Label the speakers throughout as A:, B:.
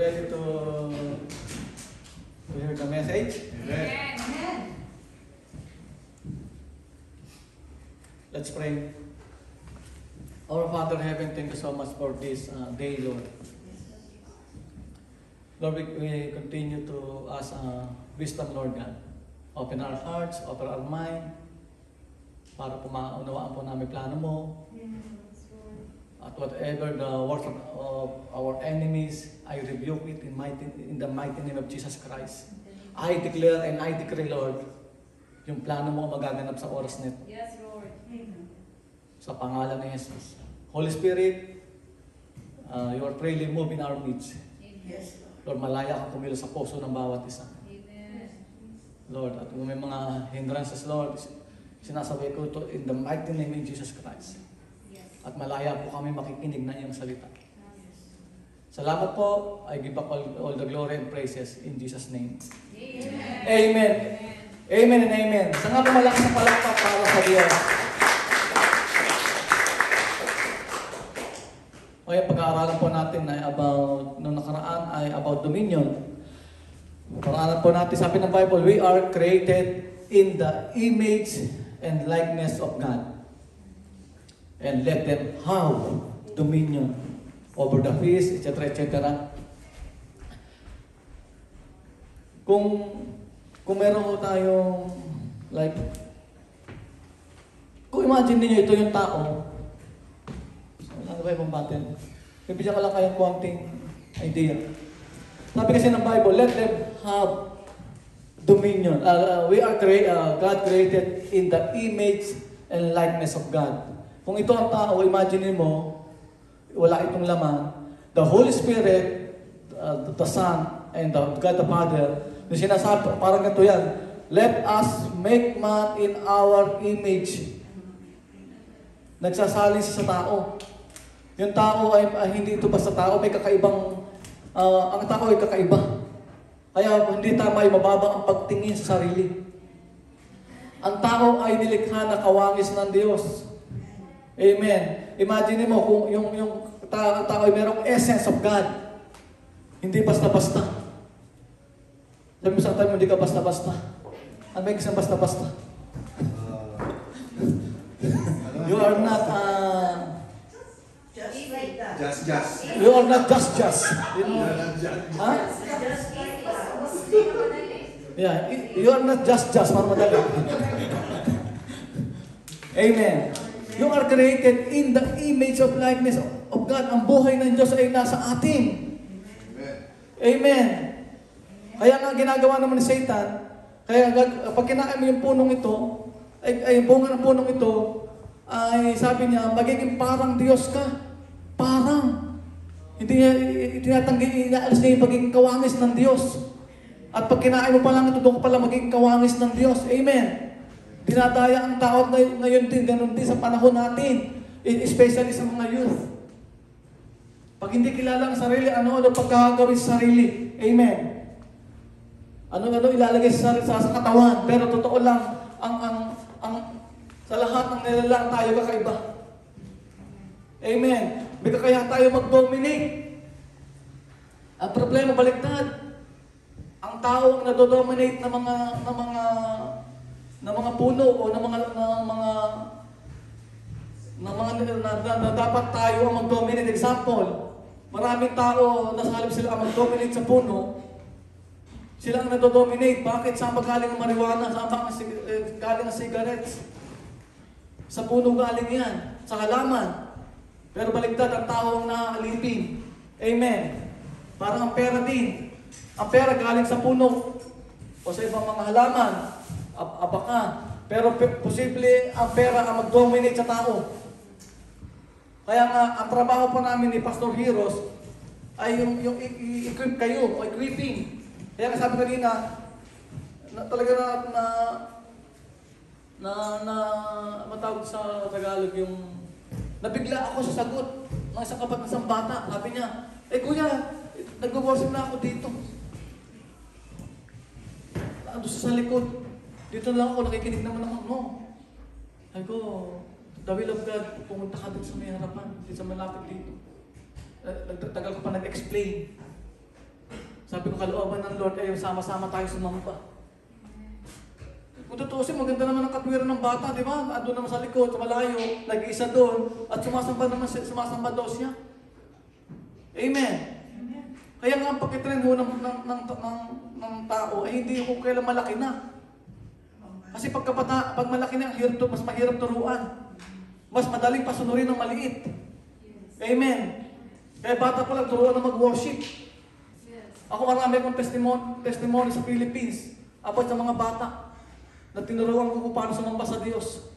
A: ready to hear the message?
B: Amen. Amen.
A: Let's pray. Our Father in heaven, thank you so much for this day, Lord. Lord, we continue to ask wisdom, Lord God. Open our hearts, open our mind, para po maunawaan po namin plano mo. At whatever the works of our enemies, I rebuke it in the mighty name of Jesus Christ. I declare and I decree, Lord, yung plano mo magaganap sa oras nito.
B: Yes, Lord.
A: Sa pangalan ni Jesus. Holy Spirit, you are freely moving in our midst.
B: Yes,
A: Lord, malaya kang kumilos sa puso ng bawat isa.
B: Amen.
A: Lord, at kung may mga hindrances, Lord, sinasabi ko ito in the mighty name of Jesus Christ. At malaya po kami makikinig na iyong salita. Salamat po. I give back all the glory and praises in Jesus' name.
B: Amen.
A: Amen. Amen and amen. Sa nga po malakas na palakpak para sa Diyos. Kaya pag-aaralan po natin ay about, nung nakaraan ay about dominion. Pag-aaralan po natin, sabi ng Bible, we are created in the image and likeness of God. And let them have dominion over the fish, etc., etc. Kung meron ko tayong, like, kung imagine niyo ito yung tao, ano ba yung button? Bibigyan ko lang kayong konting idea. Sabi kasi ng Bible, let them have dominion. God created in the image and likeness of God. Kung ito ang tao, imagine mo, wala itong laman, the Holy Spirit, the Son, and God the Father, yung sinasabi, parang ganito yan, let us make man in our image. Nagsasalin siya sa tao. Yung tao ay hindi ito basta tao, may kakaibang, ang tao ay kakaiba. Kaya hindi tama ay mababa ang pagtingin sa sarili. Ang tao ay nilikha na kawangis ng Diyos. Amen. Imagine mo kung yung tao ay merong essence of God. Hindi basta-basta. Sabi mo sa tayo, hindi ka basta-basta. Ano ba yung isang basta-basta? You are not
C: Just like that.
D: Just.
A: you are not just. You know? Huh? Yeah, you are not just. Para madali. Amen. You are created in the image of likeness of God. Ang buhay ng Diyos ay nasa atin. Amen. Kaya nga ginagawa naman ni Satan, kaya pag kinain mo yung punong ito, ay bunga ng punong ito, ay sabi niya, magiging parang Diyos ka. Parang. Hindi niya tinatanggi, inaalis niya yung pagiging kawangis ng Diyos. At pag kinain mo pa lang ito, doon ka pala magiging kawangis ng Diyos. Amen. Dinadaya ang tao ngayon din, ganun din sa panahon natin. Especially sa mga youth. Pag hindi kilala ang sarili, ano pagkakagawin sa sarili. Amen. Ano ilalagay sa katawan. Pero totoo lang, ang sa lahat ng nilalang tayo kakaiba. Amen. May kaya tayo mag-dominate. Ang problema, baliktad. Ang tao ang nadodominate ng mga puno o ng mga na dapat tayo ang mag-dominate. Example, maraming tao nasa halip sila ang mag-dominate sa puno. Sila ang nadodominate. Bakit? Saan ba galing ang marijuana? Saan ba galing ang cigarettes? Sa puno galing yan. Sa halaman. Pero baligtad, ang tao ang naaalipin. Amen. Parang ang pera din. Ang pera galing sa puno o sa ibang mga halaman. Abaka. Pero posible ang pera ang mag-dominate sa tao. Kaya nga, ang trabaho po namin ni Pastor Heroes ay yung equip kayo o equipping. Kaya sabi kanina, talaga matawag sa Tagalog yung nabigla ako sa sagot ng isang isang bata. Sabi niya, kuya, nag-worship na ako dito. Ando sa likod. Dito lang ako, nakikinig naman ako. No. Ay ko, the will of God, pumunta ka dito sa may harapan, dito sa malapit dito. Nagtagal ko pa nag-explain. Sabi ko, kalooban ng Lord, ay sama-sama tayo sumamba. Kung tutusin, maganda naman ang katwiran ng bata, di ba? Andun naman sa likod, sa malayo, nag-iisa doon, at sumasamba daw siya. Amen. Kaya nga ang pagkitrain ho ng tao ay hindi ko kailang malaki na. Kasi pag malaki na, mas mahirap turuan. Mas madaling pasunurin ng maliit. Amen. Kaya bata pa lang turuan na mag-worship. Ako marami akong testimony sa Philippines about sa mga bata na tinuruan ko kung paano sumamba sa Diyos.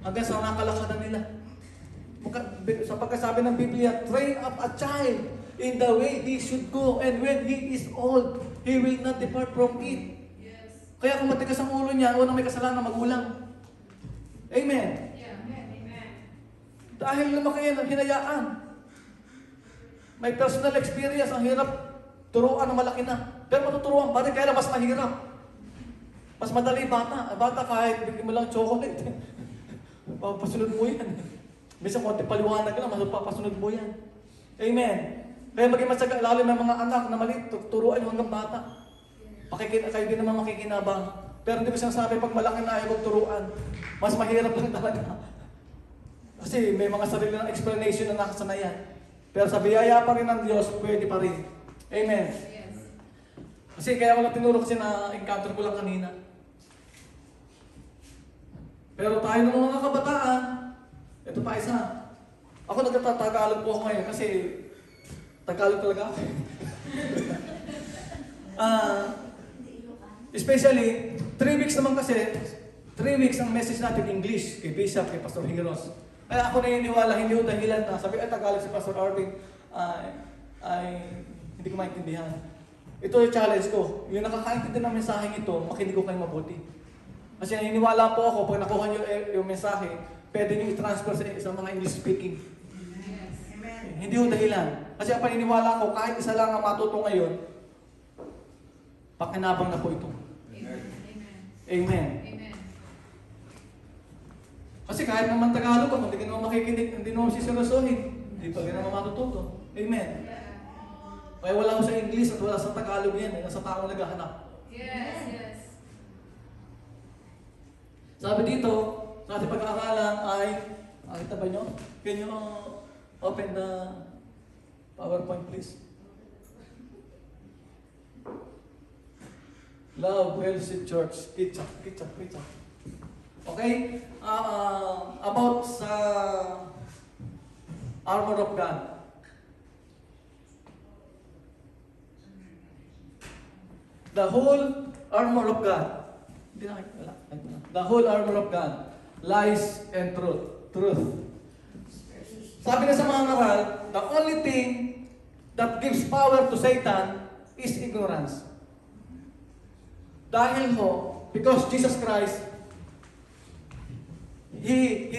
A: Hanggang sa nakalakadan nila. Sa pagkasabi ng Biblia, train up a child in the way he should go, and when he is old, he will not depart from it.
B: Yes.
A: Kaya kung matigas ang ulo niya, unang may kasalanan ng magulang. Amen.
B: Yeah. Amen.
A: Dahil lumaki yan, hinayaan. May personal experience, ang hirap turuan ng malaki na. Pero matuturuan pa rin, kaya mas mahirap. Mas madali bata. Bata kahit bigyan mo lang chocolate. Papasunod mo yan. Minsan konti paliwanag lang, papasunod mo yan. Amen. Kaya maging matyaga, lalo ng mga anak na maliit, turuan nyo hanggang bata. Kayo din naman makikinabang. Pero hindi ko sinasabi, pag malaki na ayaw turuan, mas mahirap lang talaga. Kasi may mga sarili ng explanation na nakasanayan. Pero sa biyaya pa rin ng Diyos, pwede pa rin. Amen.
B: Yes.
A: Kasi kaya ko lang tinuro kasi na-encounter ko lang kanina. Pero tayo ng mga kabataan, ito pa isa. Ako nagtatagalog po ako ngayon kasi Tagalog talaga ako. Especially, 3 weeks naman kasi, 3 weeks ang message natin English kay Bishop, kay Pastor Hiros. Kaya ako naniniwala, hindi ko dahilan na sabi, Tagalog si Pastor Arvin, ay hindi ko maintindihan. Ito yung challenge ko. Yung nakakaintindi ng mensaheng ito, makinig ko kayo mabuti. Kasi naniniwala po ako, pag nakuha nyo yung mensahe, pwede nyo i-transfer sa mga English speaking. Hindi yung dahilan. Kasi ang paniniwala ko, kahit isa lang ang matuto ngayon, pakinabang na po ito.
B: Amen.
A: Amen.
B: Amen.
A: Kasi kahit naman Tagalog ako, hindi ka naman makikinig, hindi naman siseryosohin. Hindi pa rin naman matututo. Amen. Kaya wala ko sa English at wala sa Tagalog yan. Nasa taong naghahanap.
B: Yes.
A: Sabi dito, sa ating pag-aaralan ay, nakita ba nyo? Can you open the PowerPoint please? Love Fellowship Church. Kitcha. Okay? About sa armor of God. The whole armor of God. The whole armor of God. Lies and truth. Sabi na sa mga ngaral, the only thing that gives power to Satan is ignorance. Dahil ho, because Jesus Christ, He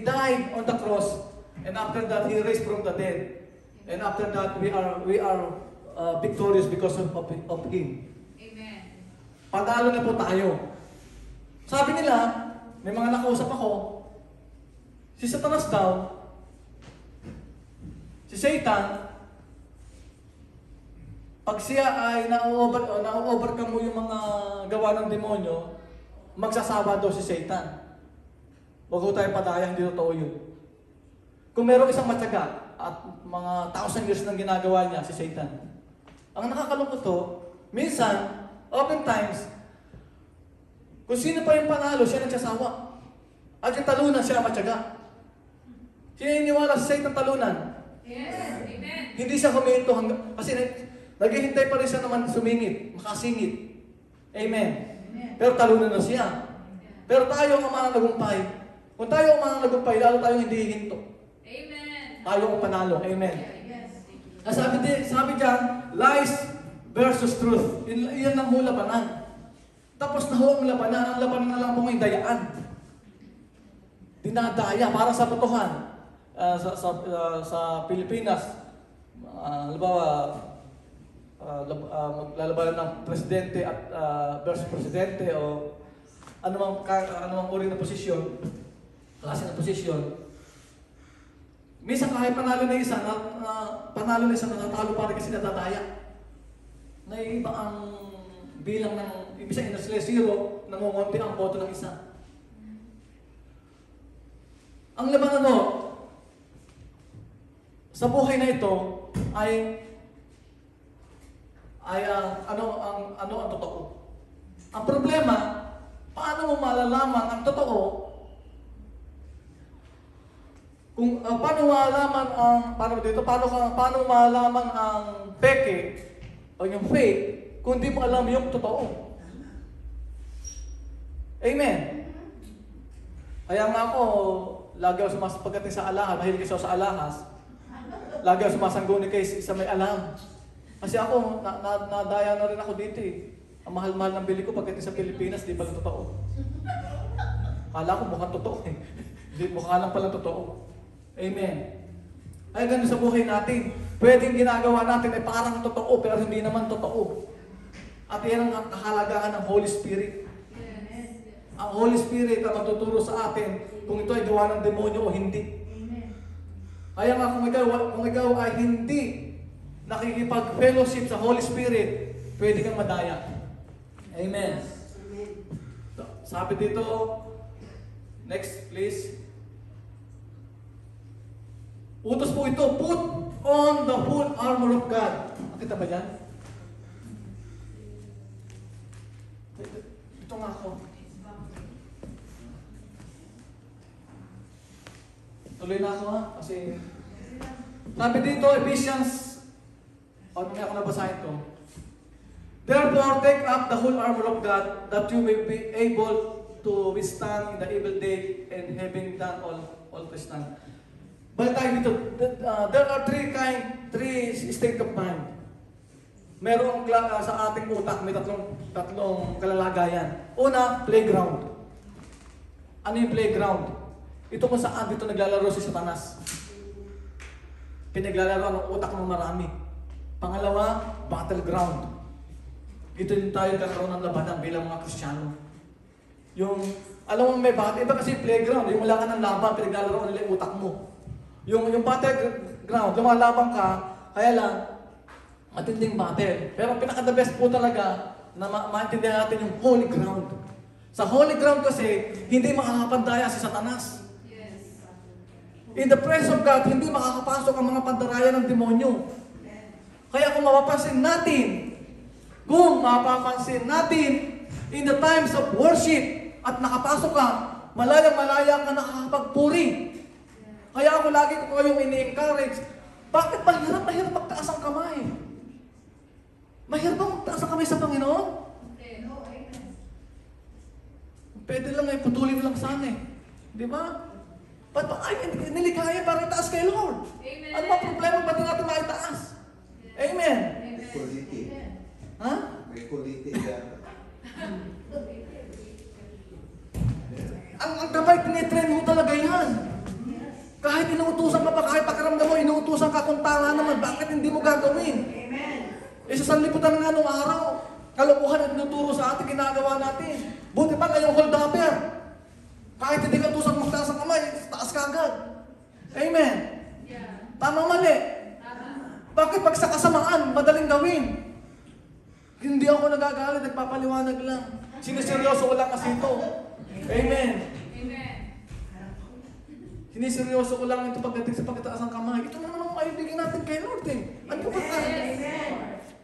A: died on the cross, and after that, He raised from the dead. And after that, we are victorious because of Him.
B: Amen.
A: Panalo na po tayo. Sabi nila, may mga nakausap ako, si Satanas daw, si Satan, pag siya ay na-overcome mo yung mga gawa ng demonyo, magsasawa daw si Satan. Huwag ko tayo padaya, hindi totoo yun. Kung merong isang matyaga at mga 1,000 years nang ginagawa niya, si Satan. Ang nakakalungkot to, minsan, oftentimes, kung sino pa yung panalo, siya nagsasawa. At yung talunan, siya ang matyaga. Sininiwala si Satan talunan.
B: Yes. Amen.
A: Hindi siya huminto kasi naghihintay pa rin siya naman sumingit, makasingit. Amen. Pero talunan na siya. Pero tayo ang mananagumpay. Kung tayo ang mananagumpay, lalo tayo hindi hihinto.
B: Amen.
A: Tayo ang panalo. Amen.
B: Yes.
A: Sabi dyan, lies versus truth. Yan ang labanan. Tapos na ho ang labanan. Ang labanan na lang po ngayon, dayaan. Dinadaya para sa totohan. Sa Pilipinas, halimbawa, maglalabanan ng presidente at versus presidente o anumang uri ng posisyon, klase ng posisyon. Minsan kahit panalo na isa, natatalo pa rin kasi nadadaya. naiiba ang bilang ng, ibig sabihin na sila zero, nangungonti ang boto ng isa. Ang laman sa buhay na ito ay ano ang totoo. Ang problema, paano mo malalaman ang totoo? Kung paano malalaman ang paano malalaman ang peke o yung fake kung di mo alam yung totoo? Amen. Kaya nga ako, lagi ako pagdating sa alahas, mahilig ako sa alahas. Lagi ako sumasangguni kay sa may alam. Kasi ako, nadaya na rin ako dito eh. Ang mahal-mahal ng bili ko pagdating sa Pilipinas, di pala totoo. Kala ko mukhang totoo eh. Mukha lang pala totoo. Amen. Ay ganun sa buhay natin. Pwedeng ginagawa natin ay parang totoo, pero hindi naman totoo. At yan ang kahalagahan ng Holy Spirit. Ang Holy Spirit ang magtuturo sa atin kung ito ay gawa ng demonyo o hindi. Kaya nga kung ikaw ay hindi nakikipag-fellowship sa Holy Spirit, pwede kang madaya. Amen. Sabi dito, next please. Utos po ito, put on the full armor of God. Nakita ba yan? Ito nga ako. Tuloy na ako ha, kasi sabi dito, Ephesians, may ako nabasahin to. Therefore, take up the whole armor of God, that you may be able to withstand in the evil day, and having done all to stand. Balik tayo dito, there are three state of mind. Merong sa ating utak, may tatlong kalalagayan. Una, playground. Ano yung playground? Ito kung saan dito naglalaro si Satanas. Pinaglalaro ng utak ng marami. Pangalawa, battleground. Dito din tayo nagkakaroon ng labanan bilang mga Kristiyano. Yung, alam mo may battle, iba kasi playground, yung wala ka ng laban, pinaglalaro nila yung utak mo. Yung battleground, lumalaban ka, kaya lang, matinding battle. Pero pinaka-the best po talaga na maintindihan natin yung holy ground. Sa holy ground kasi, hindi makakapandaya si Satanas. In the presence of God, hindi makakapasok ang mga pandaraya ng demonyo. Kaya kung mapapansin natin, in the times of worship, at nakapasok ka, malaya ka nakakapagpuri. Kaya ako lagi ko kayong ini-encourage, bakit mahirap magtaas ang kamay? Mahirap bang magtaas ang kamay sa Panginoon? Pwede lang eh, putulin lang sana eh. Di ba? Ba't ba nilikaya para itaas kay Lord?
B: Amen.
A: Ano ba problema? Ba't natin maitaas? Amen.
C: May kuliti.
A: Ha?
C: May kuliti yan.
A: Ang gabay, tinitrain mo talaga yan. Kahit inuutusan ka pa, kahit pakiramdam mo, inuutusan ka kung tama naman, bakit hindi mo gagawin?
D: Amen.
A: Sa sanlibutan ng anong araw, kalokohan at tinuturo sa atin, ginagawa natin. Buti pa ngayong hold upper. Kahit hindi ka tusang magtaas ang kamay, taas ka agad. Amen.
B: Yeah.
A: Tama mali. Bakit pag sa kasamaan, madaling gawin? Hindi ako nagagalit, nagpapaliwanag lang. Siniseryoso ko lang kasi ito. Amen.
B: Amen.
A: Siniseryoso ko lang ito pagdating sa pagkataas ng kamay. Ito naman ang maibigin natin kay Lord eh. Ano ba ka?
B: Amen.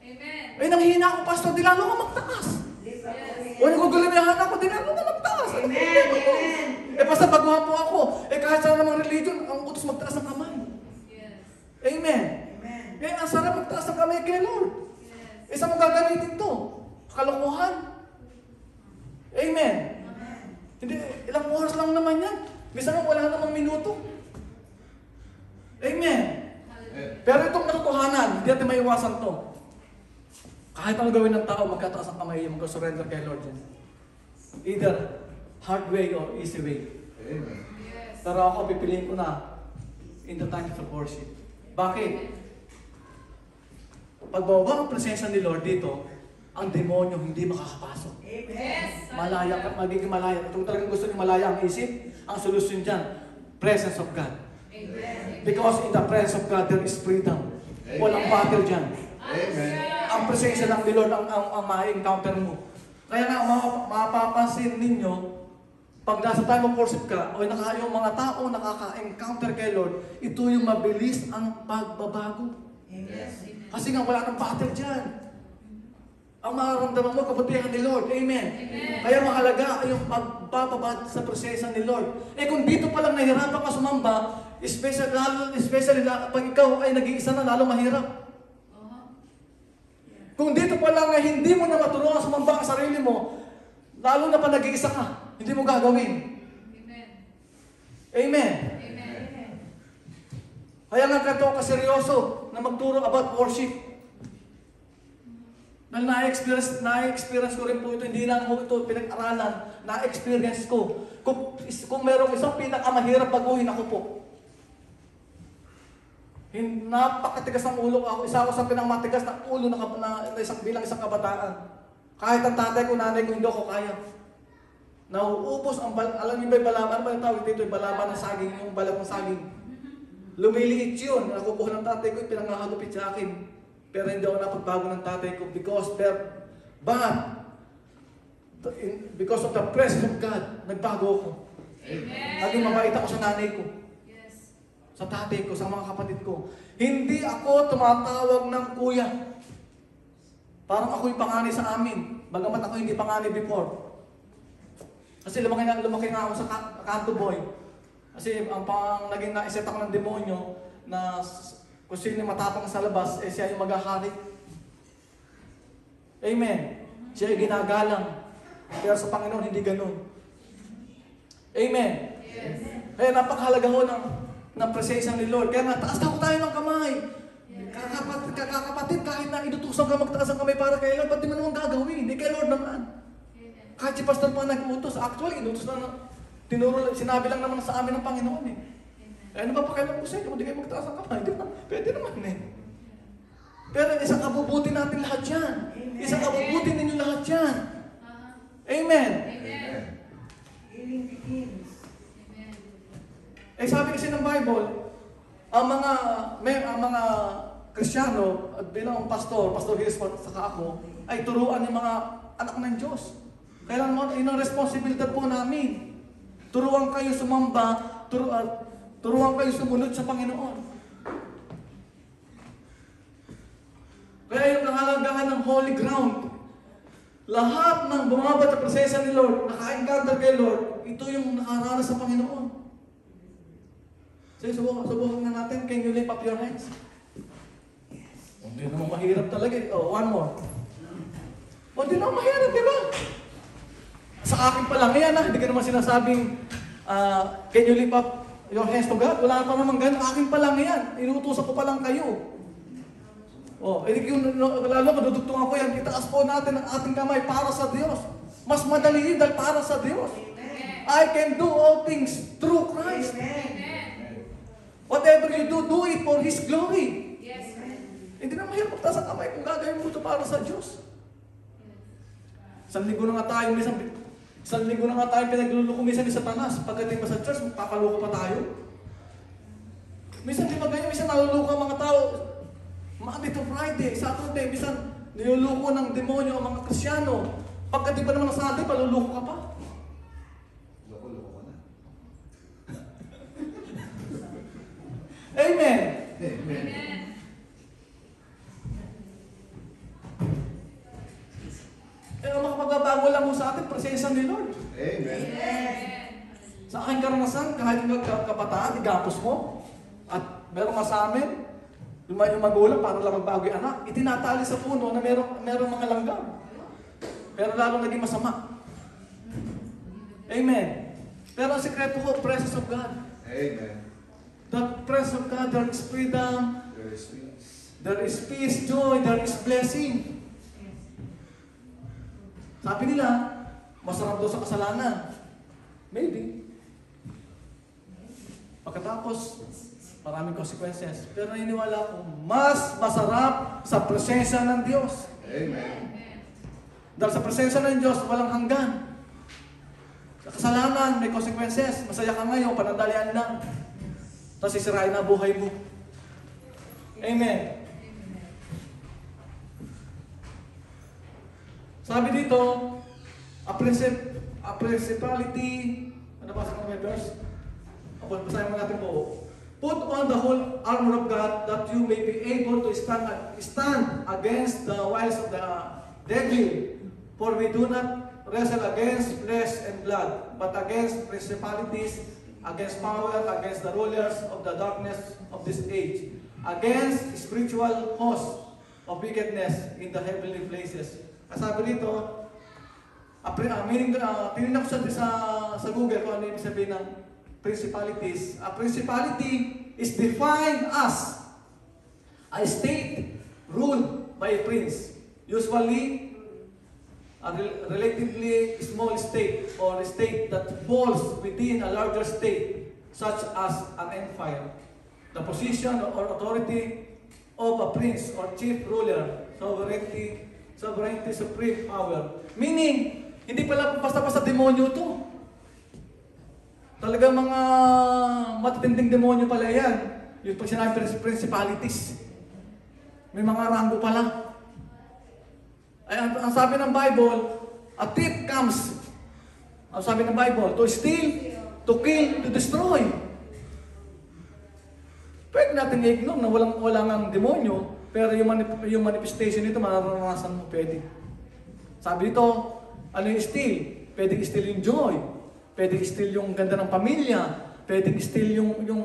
B: Amen.
A: Ay, nanghihina ako, Pastor, di lalo ka magtaas. O nagugulimihan ako, di lalo ka magtaas.
D: Amen. Amen.
A: Eh, basta baguhan po ako. Eh, kahit sa namang religion, ang utos magtaas ng kamay.
B: Yes.
A: Amen.
D: Amen.
A: Eh, ang sarap magtaas ng kamay kay Lord.
B: Yes.
A: Eh, saan mo gagamitin to? Kalokohan. Amen.
D: Amen.
A: Hindi, ilang oras lang naman yan. Minsan nga wala namang minuto. Amen. Pero itong katotohanan, hindi natin maiwasan to. Kahit ano gawin ng tao, magkataas ang kamay, magkasurrender kay Lord yan. Either hard way or easy way.
C: Amen.
B: Yes.
A: Pero ako, pipiliin ko na in the times of worship. Bakit? Pag bababa ang presensya ni Lord dito, ang demonyo hindi makakapasok.
B: Yes.
A: Malaya ka, magiging malaya. Kung talagang gusto niyo malaya ang isip, ang solusyon dyan, presence of God.
B: Amen.
A: Because in the presence of God, there is freedom. Walang battle dyan.
C: Amen.
A: Ang Ang presensya lang ni Lord ang ma-encounter mo. Kaya nga, mapapansin ninyo, pag nasa time of worship ka, o yung mga tao nakaka-encounter kay Lord, ito yung mabilis ang pagbabago.
B: Yes.
A: Kasi nga wala nang battle dyan. Ang mararamdaman mo, kabutihan ni Lord. Amen.
B: Amen.
A: Kaya mahalaga yung pagbababa sa prosesa ni Lord. Kung dito pa lang nahirapan ka sumamba, especially pag ikaw ay nag-iisa na, lalo mahirap. Kung dito pa lang ay hindi mo na matulungan sumamba ang sarili mo, lalo na pa nag-iisa ka, hindi mo gagawin.
B: Amen.
A: Amen.
B: Amen.
A: Kaya nga kato kaseryoso na magturo about worship. Dahil na-experience ko rin po ito, hindi lang ko ito pinag-aralan, na-experience ko. Kung merong isang pinakamahirap baguhin, ako po. Napakatigas ng ulo ako. Isa ako sa pinamatigas ng ulo bilang isang kabataan. Kahit ang tatay ko, nanay ko, hindi ako kaya. Nauubos ang alam niyo ba yung balaban? Ano ba yung tawag dito? Yung balaban ng saging, yung balat ng saging. Lumiliit yun. Nakukuha ng tatay ko, pinangahalupit sa akin. Pero hindi ako napagbago ng tatay ko because of the presence of God, nagbago ako.
B: Amen.
A: Naging mabait ako sa nanay ko,
B: Yes.
A: sa tatay ko, sa mga kapatid ko. Hindi ako tumatawag ng kuya. Parang ako yung panganay sa amin. Bagamat ako hindi panganay before. Kasi lumaki nga ako sa kanto boy. Kasi ang naging naiset ako ng demonyo na kung sino yung matapang sa labas, siya yung maghahari. Amen. Siya yung ginagalang. Pero sa Panginoon, hindi ganun. Amen.
B: Yes.
A: Kaya napakahalaga ho ng presensya ni Lord. Kaya nga, taas tayo ng kamay. Kakapatid, kahit na inutusan ka magtaas ang kamay para kay Lord, ba't di mo naman gagawin? Hindi kay Lord naman. Kahit si Pastor pa nag-utos, actually, inutos na, sinabi lang naman sa amin ng Panginoon eh. Ano ba pakialam ko sa inyo kung di kayo magtaas ang kamay? Di ba? Pwede naman eh. Pero isang kabubuti natin lahat yan. Isang kabubuti ninyo lahat yan. Amen.
B: Amen.
D: Healing begins.
B: Amen.
A: Sabi kasi ng Bible, ang mga Kristiyano at bilang Pastor Hills saka ako, ay turuan yung mga anak ng Diyos. Kailangan yun ang responsibilidad po namin. Turuan kayo sumamba, turuan kayo sumunod sa Panginoon. Kaya yung kahalagahan ng holy ground, lahat ng bumabad sa presensya ni Lord, naka-encounter kay Lord, ito yung nakaranas sa Panginoon. So, subukan na natin. Can you lift up your hands? Hindi naman mahirap talaga. One more. Hindi naman mahirap, di ba? Sa akin pa lang yan, hindi ka naman sinasabing, can you lift up your hands to God? Wala pa naman ganun. Akin pa lang yan. Inuutosan ko pa lang kayo. Lalo kadudugtungan ko yan. Itaas po natin ang ating kamay para sa Diyos. Mas madali yun dahil para sa Diyos. I can do all things through Christ.
B: Amen.
A: Whatever you do it for His glory.
B: Yes.
A: Hindi na mahirap magtaas ang kamay kung gagawin mo ito para sa Diyos. Isang linggo na nga tayo pinagluloko minsan ni Satanas. Pagdating pa sa church, papaloko pa tayo. Minsan di ba ganyan, minsan naluloko ang mga tao. Monday to Friday, Saturday, minsan niluloko ng demonyo ang mga Krisyano. Pagdating pa naman ng Sunday, paluloko ka pa.
C: Loko-loko ka na.
A: Amen.
C: Amen.
B: Amen.
A: Ang makapagbabago lang mo sa atin, presensya ni Lord.
C: Amen.
B: Amen.
A: Sa aking karanasan, kahit kabataan, igapos mo. At meron nga sa amin, yung magulang para lang magbago yung anak, itinatali sa puno na merong mga langgam. Pero lalong naging masama. Amen. Pero ang sekreto ko, presence of God.
C: Amen.
A: The presence of God, there is freedom,
C: There is peace.
A: there is peace, joy, there is blessing. Sabi nila, masarap daw sa kasalanan. Maybe. Pagkatapos, maraming consequences. Pero naniniwala ko, mas masarap sa presensya ng Diyos.
C: Amen.
A: Dahil sa presensya ng Diyos, walang hanggan. Sa kasalanan, may consequences. Masaya ka ngayon, panandalian lang. Tapos sisirain na buhay mo. Amen. Sabi dito, a principality, ano ba sa mga verse? Basahin mo natin po. Put on the whole armor of God that you may be able to stand against the wiles of the devil. For we do not wrestle against flesh and blood, but against principalities, against power, against the rulers of the darkness of this age, against spiritual hosts of wickedness in the heavenly places. Kasabi dito, tinignan ko sa Google kung ano ibig sabihin ng principalities. A principality is defined as a state ruled by a prince, usually a relatively small state or a state that falls within a larger state, such as an empire. The position or authority of a prince or chief ruler, sovereignty, supreme power. Meaning, hindi pala basta-basta demonyo to. Talagang mga matitinding demonyo pala yan. Yung pag sinabi principalities. May mga ranggo pala. Ay, ang sabi ng Bible, a thief comes. Ang sabi ng Bible, to steal, to kill, to destroy. Pwede natin i-ignore na wala ngang demonyo, pero yung manifestation nito, mararanasan mo pwede. Sabi dito, ano yung steal? Pwede i-steal yung joy. Pwede i-steal yung ganda ng pamilya. Pwede i-steal yung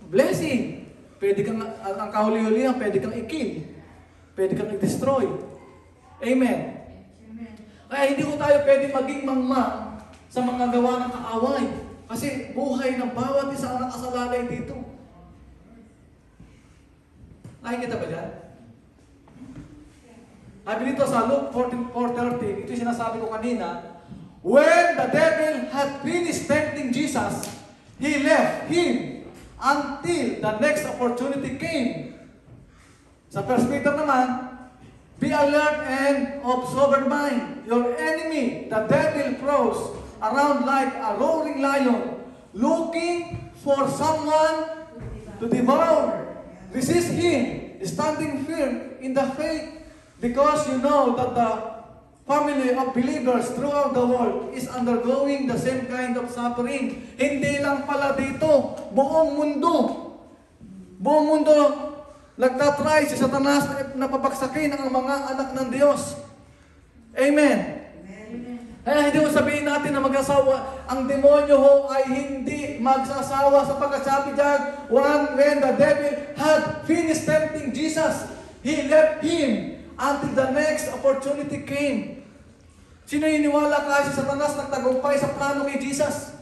A: blessing. Pwede kang, ang kahuli-hulihan, pwede kang i-kill. Pwede kang i-destroy. Amen. Kaya hindi ko tayo pwede maging mangmang sa mga gawa ng kaaway. Kasi buhay ng bawat isa ang nakasalalay dito. Nakikita ba dyan? Sabi dito sa Luke 14:4-13, ito yung sinasabi ko kanina, when the devil had finished tempting Jesus, he left him until the next opportunity came. Sa 1 Peter naman, be alert and of sober mind. Your enemy, the devil, prowls around like a roaring lion, looking for someone to devour. Resist him, standing firm in the faith, because you know that the family of believers throughout the world is undergoing the same kind of suffering. Hindi lang pala dito, buong mundo. Buong mundo, nagtatry si Satanas na papaksakin ang mga anak ng Diyos. Amen. Kaya hindi mo sabihin natin na mag-asawa, ang demonyo ho ay hindi magsasawa sapagkat sabi diyan, when the devil had finished tempting Jesus, he left him until the next opportunity came. Sino iniwala kasi Satanas nagtagumpay sa plano kay Jesus?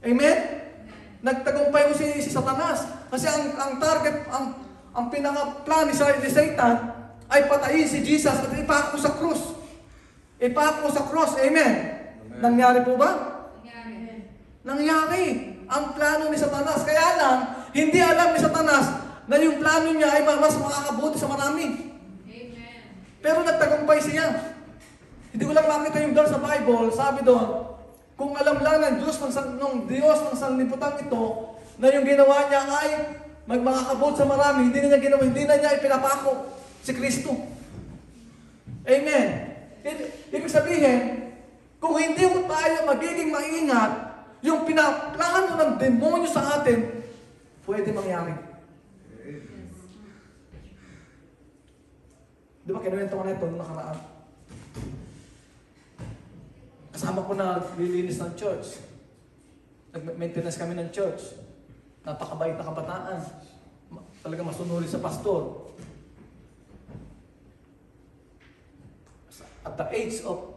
A: Amen? Nagtagumpay ko si Satanas. Kasi ang target, ang pinaka-plan ni Satan ay patayin si Jesus at ipako sa krus. Ipako sa cross. Amen? Nangyari po ba? Nangyari. Ang plano ni Satanas. Kaya lang, hindi alam ni Satanas na yung plano niya ay mas makakabuti sa marami.
B: Amen.
A: Pero nagtagumpay siya. Hindi ko lang makita yung doon sa Bible. Sabi doon, kung alam lang ng Diyos ng sanlibutan ito, na yung ginawa niya ay makakabuti sa marami, hindi na niya ipinapako si Kristo. Amen. Ibig sabihin, kung hindi mo tayo magiging maingat, yung pinaplano ng demonyo sa atin, pwede mangyari. Di ba kinuwento ko na ito nung nakaraan? Kasama ko na lilinis ng church. Nag-maintenance kami ng church. Napakabait na kabataan. Talaga masunuri sa pastor. At the age of,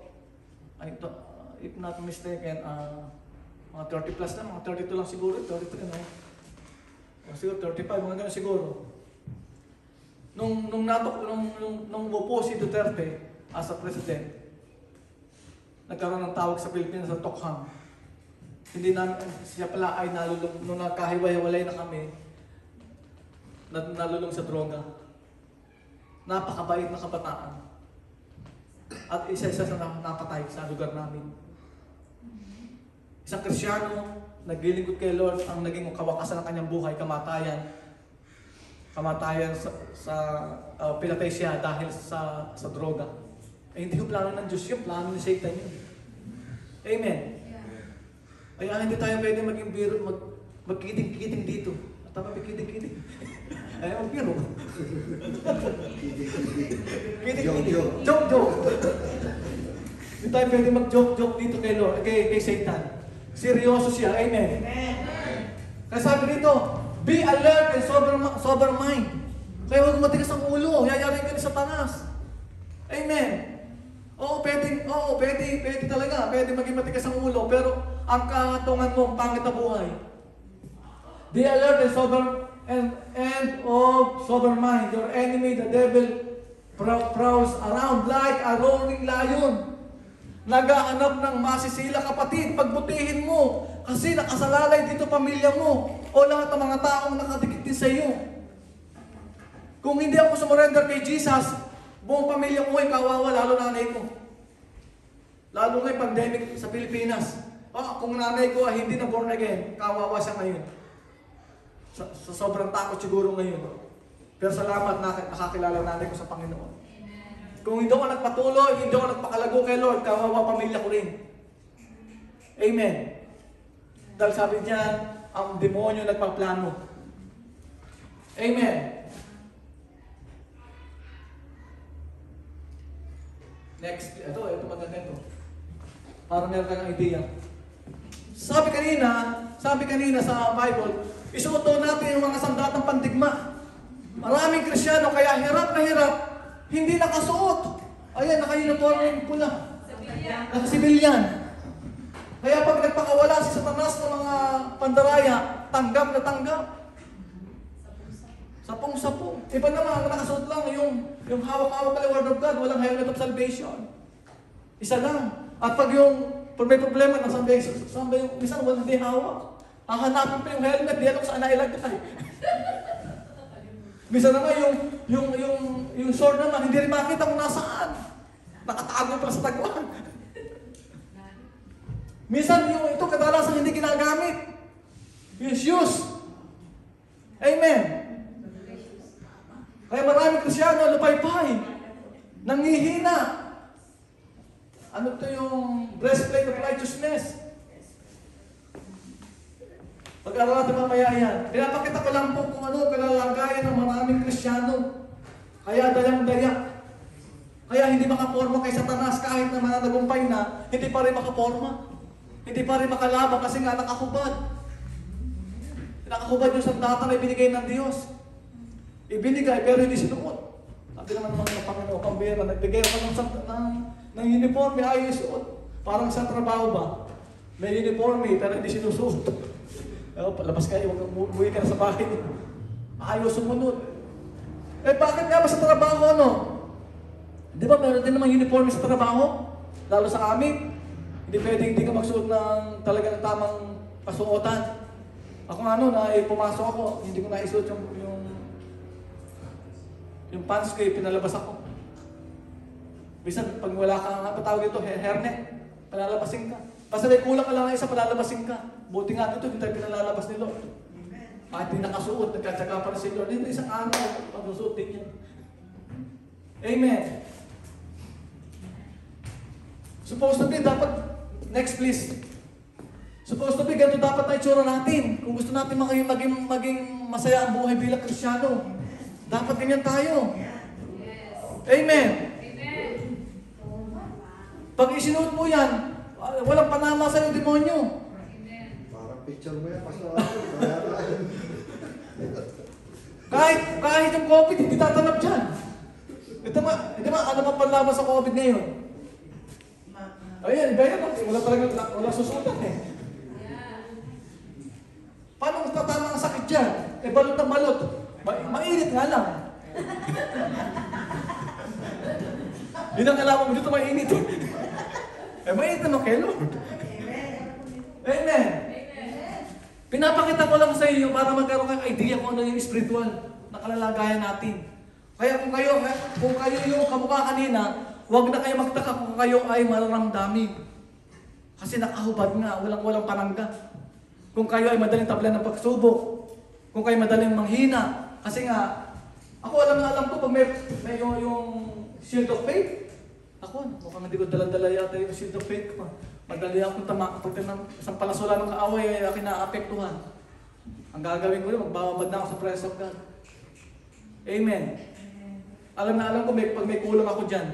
A: if not mistaken, mga 30 plus na, mga 32 lang siguro, 33 na. Siguro 35, mga ganun siguro. Nung upo si Duterte as a president, nagkaroon ng tawag sa Pilipinas sa Tokhang. Hindi namin, siya pala ay nalulung, nung nakahiwa-hiwalay na kami, nalulung sa droga. Napakabait na kabataan. At isa-isa sa napatay sa lugar namin. Isang Kristyano, naglilingkod kay Lord, ang naging kawakasan ng kanyang buhay, kamatayan. Kamatayan pinatay siya dahil sa droga. Ay, hindi yung plano ng Diyos yun, plano ni Satan yun. Amen. Kaya hindi tayo pwede maging biro, magkiting-kiting dito. At tama, kiting-kiting. Ay, magbiro. Kiting-kiting. Joke. Hindi tayo pwede mag-joke dito kay Lord, kay Satan. Seryoso siya. Amen. Kaya sabi dito, be alert and sober mind. Kaya huwag matigas ang ulo. Yayarin ka ni Satanas. Amen. Pwede talaga. Pwede maging matigas ang ulo. Pero ang kahatungan mo, ang pangit na buhay. Be alert and sober mind. Your enemy, the devil, prowls around like a roaring lion. Nagahanap ng masisila, kapatid. Pagbutihin mo. Kasi nakasalalay dito pamilya mo. O lahat ng mga taong nakadikit din sa iyo. Kung hindi ako sumurrender kay Jesus, buong pamilya ko ay kawawa, lalo nanay ko. Lalo ngayong pandemic sa Pilipinas. Kung nanay ko ay hindi na born again, kawawa siya ngayon. Sa sobrang takot siguro ngayon. Pero salamat na nakakilala nanay ko sa Panginoon. Kung hindi ako nagpatuloy, hindi ako nagpakalago kay Lord, kawawa pamilya ko rin. Amen. Dahil sabi niya, ang demonyo nagpaplano. Amen. Next, ito maganda ito. Para meron kang idea. Sabi kanina sa Bible, isuot natin yung mga sandatang pandigma. Maraming Kristyano, kaya hirap na hirap, hindi nakasuot. Ayan, naka-uniform yung pula. Naka-sibilyan. Kaya pag nagpakawala si Satanas ng mga pandaraya, tanggap na tanggap. Sapong-sapong. Iba naman, nakasuot lang yung hawak-hawak na Word of God, walang helmet of salvation. Isa lang. At pag may problema ng salvation, minsan walang di hawak. Hahanapin pa yung helmet, di alam saan nailagay. Minsan naman yung sword naman, hindi rin makita kung nasaan. Nakatago pa sa taguan. Minsan ito kadalasan hindi ginagamit. Yung shoes. Amen. Kaya maraming Kristyano, lupay-pay. Nangihina. Ano to yung breastplate of righteousness? Pag-aralan natin mamaya yan. Pinapakita ko lang po kung ano kalalagayan ng maraming Kristyano. Kaya dayang-daya. Kaya hindi makaporma kay Satanas kahit na mananagumpay na, hindi pa rin makaporma. Hindi pa rin makalaban kasi nga nakahubad. Nakahubad yung sandata na ibinigay ng Diyos. Ibinigay pero hindi sinuot. Sabi naman ng mga Panginoon, pambira, nagbigay ako ng uniform, may ayaw suot. Parang sa trabaho ba? May uniform pero hindi sinusuot. Palabas kayo, umuwi ka na sa bahay. Ayaw sumunod. Bakit nga ba sa trabaho, no? Di ba meron din naman uniform sa trabaho? Lalo sa amin. Hindi pwedeng hindi ka magsuot ng talagang tamang kasuotan. Ako pumasok ako, hindi ko naisuot yung pants ko, pinalabas ako. Bisan pag wala kang patawag ito, hairnet, palalabasin ka. Basta may kulang ka lang na isa, palalabasin ka. Buti nga ito, hindi tayo pinalalabas ni Lord. At hindi nakasuot, nagkatsaga pa rin si Lord. Hindi isang araw, pag-suot din yan. Amen. Supposed to be, dapat, next please. Supposed to be, ganito dapat na itsura natin. Kung gusto natin maging masaya ang buhay bilang Kristyano, dapat ganyan tayo.
B: Yes.
A: Amen.
B: Amen.
A: Pag isinuot mo yan, walang panama sa yung demonyo.
B: Amen.
C: Parang picture mo yan, Pastor.
A: Kahit yung COVID, hindi tatanap dyan. Ito ano pa panlaban sa COVID ngayon? Ayan, iba yan. Wala susutan eh.
B: Yeah.
A: Paano tatama ang sakit dyan? Balot na balot. Mainit nga lang. Yun ang alam mo dito, mainit. Mainit naman kay Lord. Amen. Pinapakita ko lang sa iyo para magkaroon kang idea kung ano yung spiritual na kalalagayan natin. Kaya kung kayo yung kamukha kanina, huwag na kayo magtaka kung kayo ay mararamdamin. Kasi nakahubad nga, walang panangga. Kung kayo ay madaling tablan ng pagsubok, kung kayo madaling manghina, kasi nga, ako alam ko pag may yung shield of faith, Ako, mukhang hindi ko dala-dala yata yung shield of faith ko. Madali akong pag isang palasula ng kaaway ay akin naapektuhan. Ang gagawin ko yun, magbababad na ako sa presence of God. Amen. Alam na alam ko, pag may kulang ako dyan.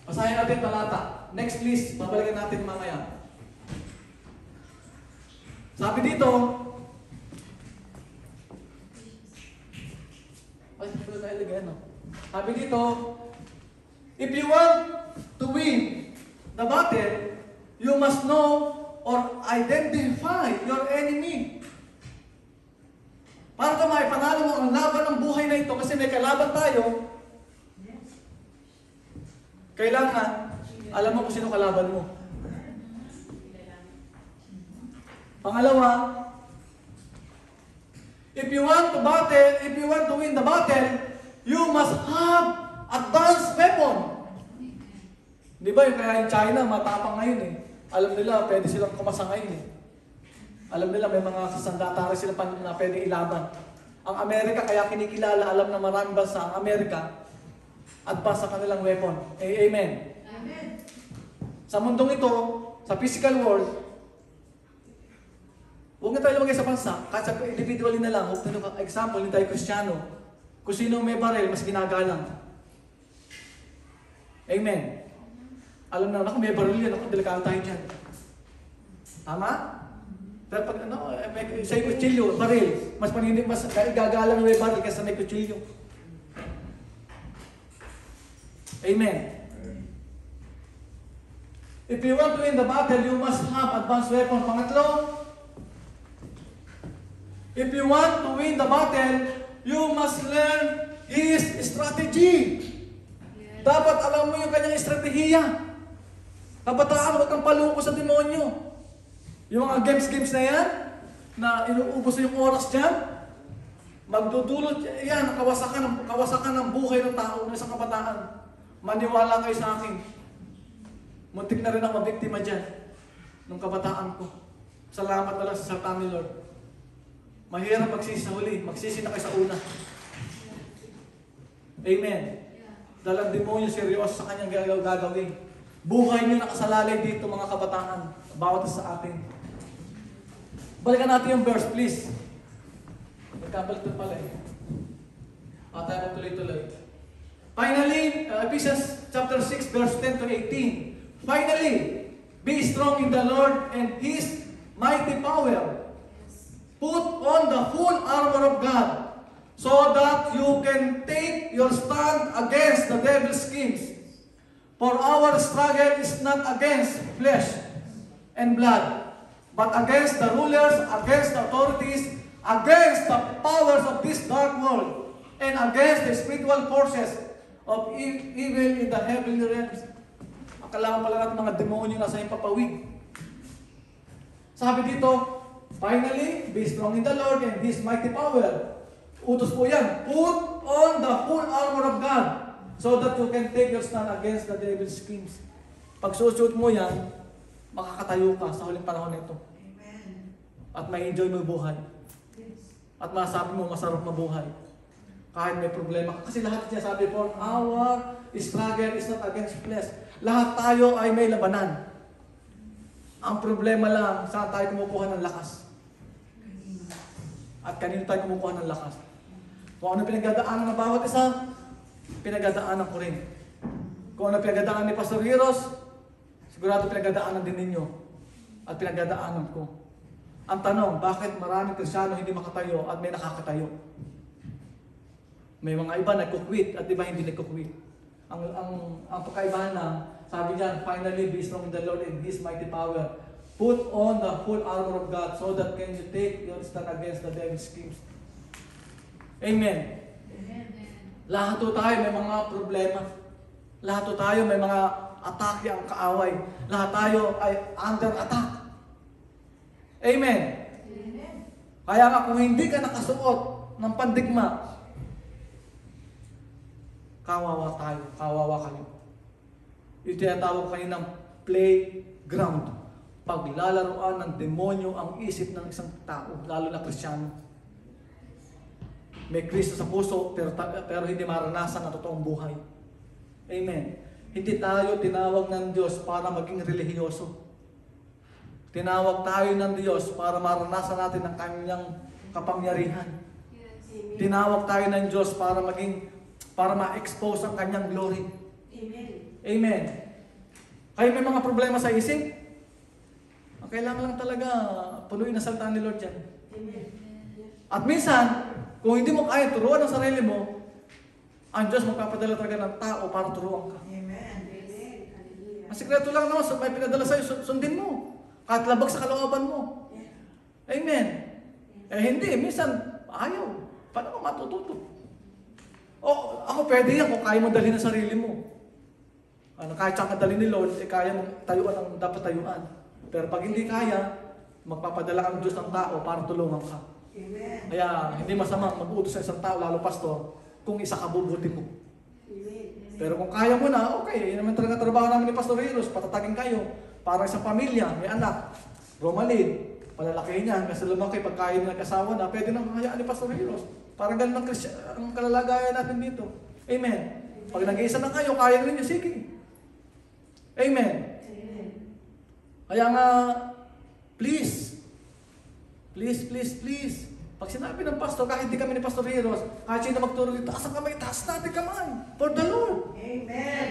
A: Basahin natin talata. Next please, babalikan natin mamaya. Sabi dito, sabi dito, if you want to win the battle, you must know or identify your enemy. Para ka maipanalo mo ang laban ng buhay na ito, kasi may kalaban tayo, kailangan alam mo kung sino kalaban mo. Pangalawa, if you want to win the battle, you must have advanced weapon. Di ba yung kaya yung China, matapang ngayon eh. Alam nila, pwede silang kumasa ngayon eh. Alam nila, may mga sandata sila na pwede ilaban. Ang Amerika, kaya kinikilala, alam na maraming bansa, ang Amerika, advance sa kanilang weapon. Amen.
D: Amen.
A: Sa mundong ito, sa physical world, huwag na tayo lumagay sa bansa, kahit sa individually na lang. Example, hindi tayo Kristiyano. Kung sino may baril, mas ginagalang. Amen. Alam na, may baril yan, delikado tayo dyan. Tama? Pero pag sa kutsilyo, baril, mas igagalang may baril kaysa may kutsilyo. Amen. If you want to win the battle, you must have advanced weapon. Pangatlo, if you want to win the battle, you must learn his strategy.
B: Yes.
A: Dapat alam mo yung kanyang estratehiya. Kabataan, huwag kang paluko sa demonyo. Yung mga games na yan, na inuubos yung oras dyan, magdudulot yan, kawasakan ng buhay ng tao, ng isang kabataan. Maniwala kayo sa akin. Muntik na rin ang mabiktima dyan, ng kabataan ko. Salamat na lang sa salita ni Lord. Mahirap magsisi sa huli, magsisi na kayo sa una. Amen. Dalang demonyo seryoso sa kanyang gagawin. Buhay niyo nakasalalay dito mga kabataan, bawat sa atin. Balikan natin yung verse, please. Nagkabalik ito pala eh. Tayo magtuloy-tuloy. Finally, Ephesians chapter 6, verse 10 to 18. Finally, be strong in the Lord and His mighty power. Put on the full armor of God, so that you can take your stand against the devil's schemes. For our struggle is not against flesh and blood, but against the rulers, against the authorities, against the powers of this dark world, and against the spiritual forces of evil in the heavenly realms. Akala pala natin mga demonyo nasa iyong papawid. Sabi dito, finally, be strong in the Lord and His mighty power. Utos po yan. Put on the full armor of God, so that you can take your stand against the devil's schemes. Pag susuot mo yan, makakatayo ka sa huling panahon nito.
D: Amen.
A: At may enjoy mo buhay.
D: Yes.
A: At masabi mo, masarap mabuhay. Kahit may problema ka. Kasi lahat niya sabi po, our struggle is not against flesh. Lahat tayo ay may labanan. Ang problema lang, saan tayo kumukuha ng lakas. At kanino tayo kumukuha ng lakas. Kung ano pinagdadaanan ng bawat isa, pinagdadaanan ko rin. Kung ano pinagdadaanan ni Pastor Heroes, sigurado pinagdadaanan din ninyo. At pinagdadaanan ko. Ang tanong, bakit maraming Kristiyano hindi makatayo at may nakakatayo? May mga iba nagkukwit at iba hindi nagkukwit. Ang pagkaibahan lang, sabi niya, finally be strong in the Lord and His mighty power. Put on the full armor of God so that can you take your stand against the devil's schemes. Amen. Lahat tayo may mga problema. Lahat tayo may mga atake ang kaaway. Lahat tayo ay under attack. Amen.
D: Amen.
A: Kaya nga kung hindi ka nakasuot ng pandigma, kawawa tayo, kawawa kayo. Yung tinatawag kaninang playground. Paglalaroan ng demonyo ang isip ng isang tao, lalo na Kristiyano. May Kristo sa puso, pero hindi maranasan ang totoong buhay. Amen. Hindi tayo tinawag ng Diyos para maging relihiyoso. Tinawag tayo ng Diyos para maranasan natin ang kanyang kapangyarihan.
B: Yes.
A: Tinawag tayo ng Diyos para ma-expose ang kanyang glory. Amen. Kaya may mga problema sa isip, ang kailangan lang talaga punuin ang salita ni Lord yan. At minsan, kung hindi mo kaya turuan ang sarili mo, ang Diyos magpapadala talaga ng tao para turuan ka. Ang sikreto lang naman, may pinadala sa'yo, sundin mo. Kahit labag sa kalooban mo. Amen. Eh hindi, minsan, ayaw. Paano mo matututo? O, ako pwede yan kung kaya mo dalhin ang sarili mo. Kahit saan ka dalhin ni Lord, kaya mo tayuan ang dapat tayuan. Pero pag hindi kaya, magpapadala ang Diyos ng tao para tulungan ka. Kaya hindi masama mag-utos sa isang tao, lalo pastor, kung isa ka bubuti mo. Pero kung kaya mo na, okay, yun naman talaga trabaho namin ni Pastor Heroes, patatagin kayo, para sa pamilya, may anak, Romalyn, palalakihin niya, kasi lumaki, pag kaya nila kasawa na, pwede nang hayaan ni Pastor Heroes. Parang ganun ang kalalagayan natin dito. Amen. Pag nag-iisa na kayo, kaya ninyo, sige. Amen. Kaya nga, please, pag sinabi ng pastor, kahit hindi kami ni Pastor Heroes, kahit sino magturo dito, taas ang kamay, taas natin kamay, for the Lord.
D: Amen.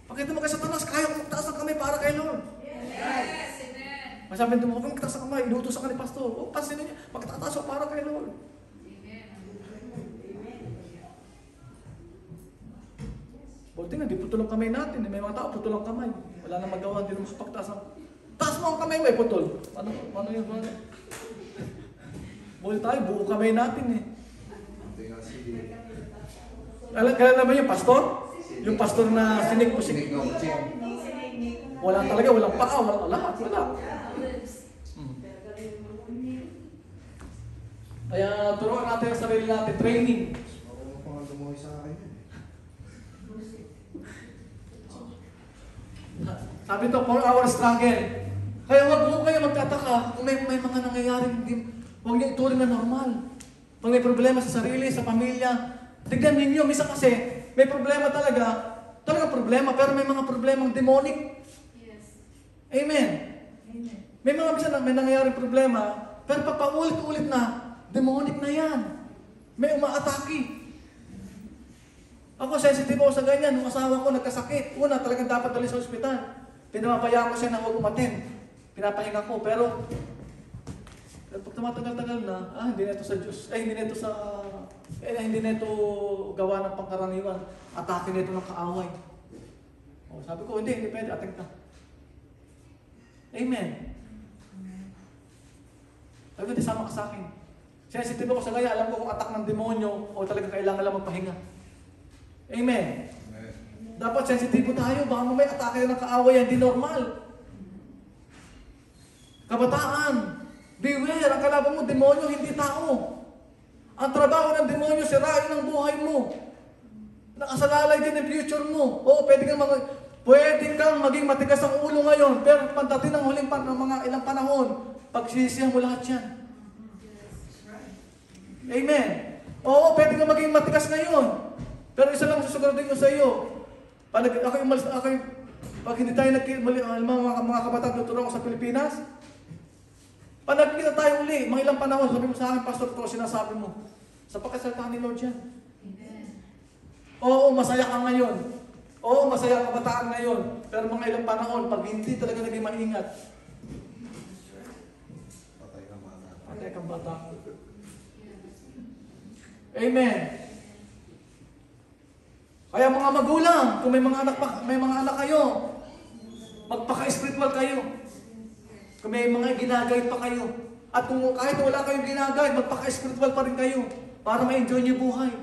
A: Pakita mo kay Satanas, kaya ko magtaas ang kamay para kay Lord.
B: Yes. Amen.
A: Masabi mo, huwag kang magtaas ang kamay, inuutos ka ni Pastor. O, pansinin niya, magtataas ako para kay Lord.
B: Amen.
A: Buti nga, di putol ang kamay natin. May mga tao, putol ang kamay. Wala nang magawa, hindi naman sa pagtaas ang... Taas mo ang kamay mo, putol. Ano yun? Buti tayo, buo kamay natin eh. Kaya naman yung pastor? Yung pastor na sinig po sinig. Wala talaga, walang paa, wala. Kaya turuan natin ang sarili natin, training.
C: Oo, pang lumuhay sa akin yun.
A: Sabi ito, 4-hour struggle. Kaya wag mo kayo magtataka kung may mga nangyayaring huwag niyo ituring na normal. Pag may problema sa sarili, sa pamilya, tignan ninyo, misa kasi, may problema talaga problema, pero may mga problemang demonic.
B: Yes.
A: Amen. May mga minsan may nangyayaring problema, pero pag paulit-ulit na, demonic na yan. May umaatake. Ako, sensitive ako sa ganyan. Nung asawa ko nagkasakit, una talagang dapat dali sa ospital. Pinapayaan ko siya na huwag umatin. Pinapahinga ko, pero pag tumatagal-tagal na, hindi na ito sa Diyos. Hindi na ito hindi na ito gawa ng pangkaraniwan. Atake na ito ng kaaway. Sabi ko, hindi pwede, ating ka. Amen. Sabi ko, di sama ka sa akin. Sensitive ako sa gaya, alam ko kung atak ng demonyo o talagang kailangan lang magpahinga. Amen. Dapat sensitibo tayo, baka may atake ng kaaway, hindi normal. Kabataan, beware, ang kalaban mo, demonyo, hindi tao. Ang trabaho ng demonyo, sirain ang buhay mo. Nakasalalay din ang future mo. Oo, pwede kang maging matigas ang ulo ngayon, pero pagdating ng huling mga ilang panahon, pagsisihan mo lahat yan. Amen. Oo, pwede kang maging matigas ngayon, pero isa lang susuguradin ko sa iyo. Pag hindi tayo mga kabataan tutulong ko sa Pilipinas, pag nagkita tayo uli, mga ilang panahon, sabi mo sa akin, Pastor, ito sinasabi mo. Sa pagkasalita ni Lord yan. Oo, masaya ka ngayon. Oo, masaya ang kabataan ngayon. Pero mga ilang panahon, pag hindi talaga naging maingat, patay kang bata. Amen. Kaya mga magulang, kung may mga anak kayo, magpaka-spiritual kayo. Kung may mga ginagayad pa kayo. At kung kahit wala kayong ginagayad, magpaka-spiritual pa rin kayo para ma-enjoy niyo buhay.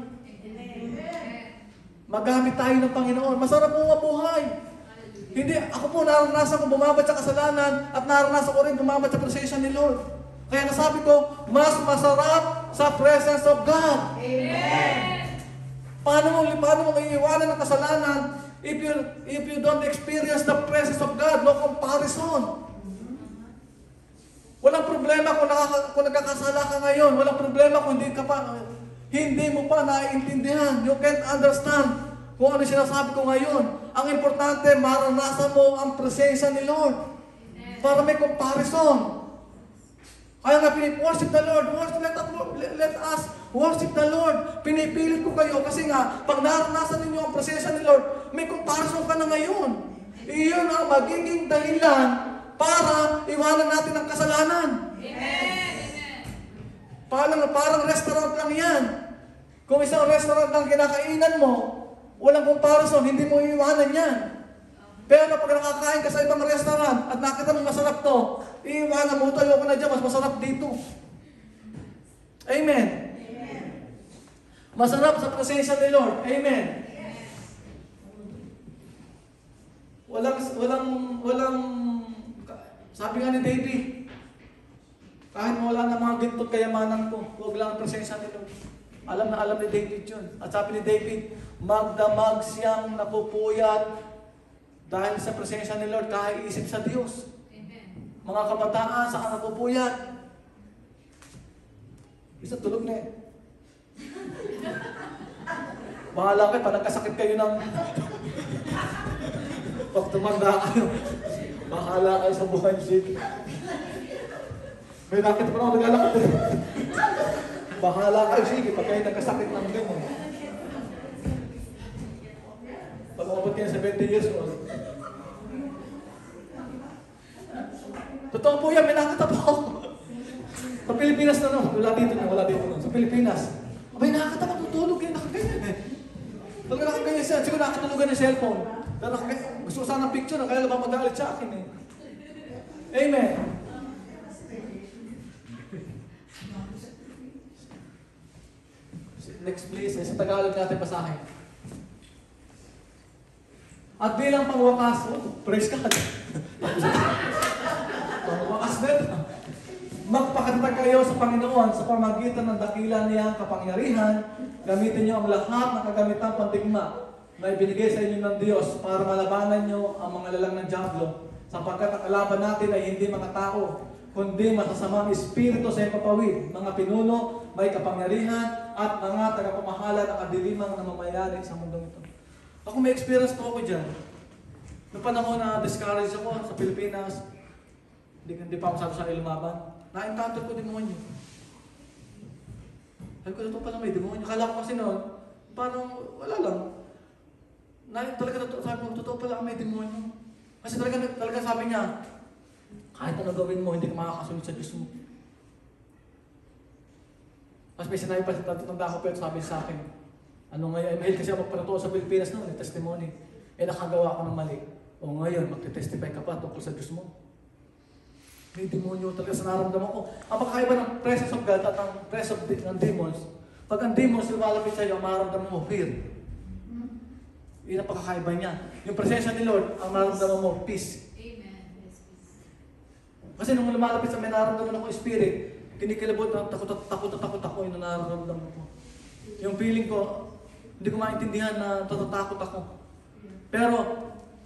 A: Magamit tayo ng Panginoon. Masarap po mabuhay. Hindi, ako po naranasan ko bumabat sa kasalanan at naranasan ko rin bumabat sa prosesyon ni Lord. Kaya nasabi ko, mas masarap sa presence of God.
B: Amen.
A: Paano mo iiwanan ng kasalanan if you don't experience the presence of God? No comparison. Walang problema kung nagkakasala ka ngayon. Walang problema kung hindi mo pa naiintindihan. You can't understand kung ano sinasabi ko ngayon. Ang importante, maranasan mo ang presensya ni Lord. Para may comparison. Kaya nga worship the Lord. Let us worship the Lord. Pinipilit ko kayo kasi nga, pag naranasan ninyo ang presensya ni Lord, may comparison ka na ngayon. Iyon ang magiging dahilan para iwanan natin ang kasalanan. Parang restaurant lang yan. Kung isang restaurant lang kinakainan mo, walang comparison, hindi mo iiwanan yan. Pero pag nakakain ka sa ibang restaurant at nakita mo masarap to, iiwanan mo, tayo ko na dyan, mas masarap dito. Amen. Masarap sa presensya ni Lord. Amen. Walang, sabi nga ni David, kahit mawala ng mga ginto kayamanan ko, huwag lang ang presensya ni Lord. Alam na alam ni David yun. At sabi ni David, magdamag siyang napupuyat dahil sa presensya ni Lord, kaiisip sa Diyos.
B: Amen.
A: Mga kabataan, saka napupuyat. Isa tulog na eh. Bahala kayo, pag nagkasakit kayo ng... pag tumanda kayo, bahala kayo sa buhay shit. May nakita pa ako naglalakad eh. Bahala kayo, sige, pag kayo nagkasakit ng ganyan. Pag umabot kayo 70 years old. Totoo po yan, may nakita pa ako. Sa Pilipinas na no, wala dito no. Sa Pilipinas. Abay, nakita pa, tutulog yan, nakaganyan eh. Pag nakaganyan siya, siguro nakatulugan ng cellphone. Gusto ko sana ng picture, kaya lang magalit sa akin eh. Amen. Next please, sa Tagalog natin basahin. At bilang pangwakas, praise God. Pangwakas din. Magpakatatag kayo sa Panginoon sa pamagitan ng dakila niyang kapangyarihan. Gamitin niyo ang lahat ng kagamitang pandigma na ibinigay sa inyo ng Diyos para malabanan niyo ang mga lalang ng diablo. Sapagkat ang kalaban natin ay hindi mga tao, kundi masasamang espiritu sa ipapawid, mga pinuno, may kapangyarihan, at mga tagapamahala ng kadilimang namamayari sa mundong ito. Ako may experience po ako dyan. Noong panahon na discourage ako sa Pilipinas, hindi pa ako sabi sa lumaban, na-encounter ko demonyo. Sabi ko, ito pala may demonyo. Kala ko kasi noon, parang wala lang. Sabi ko, totoo pala may demonyo. Kasi talaga sabi niya, kahit ano gawin mo, hindi ka makakasunod sa Diyos mo. Mas may sinabi pa sa tatanda ko, pero sabi sa akin, ano ngayon, mahil kasi ako magpatuto sa Pilipinas noon, testimony. Nakagawa ko ng mali. O ngayon, magte-testify ka pa tungkol sa Diyos mo. May demonyo talaga sa naramdaman ko. Ang pagkakaiba ng presence of God at ang presence ng demons, pag ang demons lumalapit sa iyo, maramdaman mo fear. Yun ang pagkakaiba niya. Yung presensya ni Lord, ang maramdaman mo, peace.
B: Amen. Yes, please.
A: Kasi nung lumalapit sa may naramdaman ako spirit, kinikilabot na takot ako, yun ang nararamdaman ko. Yung feeling ko, hindi ko maintindihan na natatakot ako. Pero,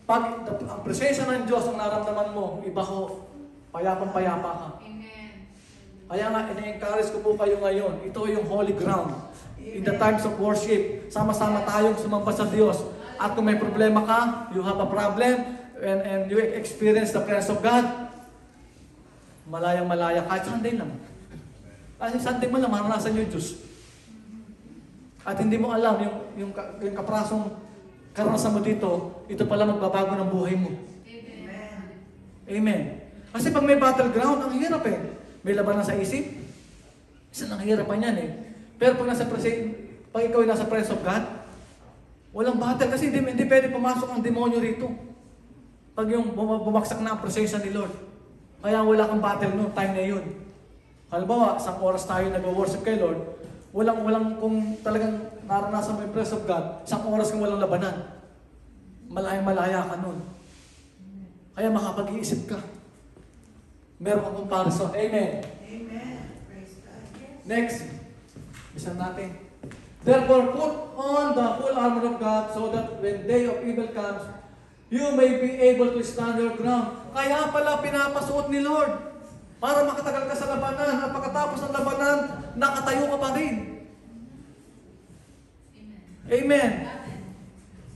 A: pag ang presensya ng Diyos ang naramdaman mo, iba ko, payapang-payapa ka.
B: Amen.
A: Kaya nga, ina-encourage ko po kayo ngayon. Ito yung holy ground. In the times of worship, sama-sama tayong sumamba sa Diyos. At kung may problema ka, you have a problem, and you experience the presence of God, malayang-malaya, kahit Sunday lang. Kasi Sunday mo lang, maranasan yung Diyos. At hindi mo alam, yung kaprasong karanasan mo dito, ito pala magbabago ng buhay mo.
B: Amen.
A: Amen. Kasi pag may battleground, ang hirap eh. May labanan sa isip. Isa ang hirapan yan eh. Pero pag pag ikaw ay nasa presence of God, walang battle kasi hindi pwede pumasok ang demonyo rito. Pag yung bumaksak na ang presensya ni Lord. Kaya wala kang battle noon, time na yun. Halimbawa, isang oras tayo nag-worship kay Lord, walang kung talagang naranasan mo yung presence of God, isang oras kang walang labanan. Malaya ka noon. Kaya makapag-iisip ka. Meron kang comparison. Amen.
D: Amen. Praise God.
A: Next. Bisan natin. Therefore, put on the full armor of God so that when day of evil comes, you may be able to stand your ground. Kaya pala pinapasuot ni Lord para makatagal ka sa labanan at pagkatapos ng labanan, nakatayo ka pa rin.
B: Amen.
A: Amen.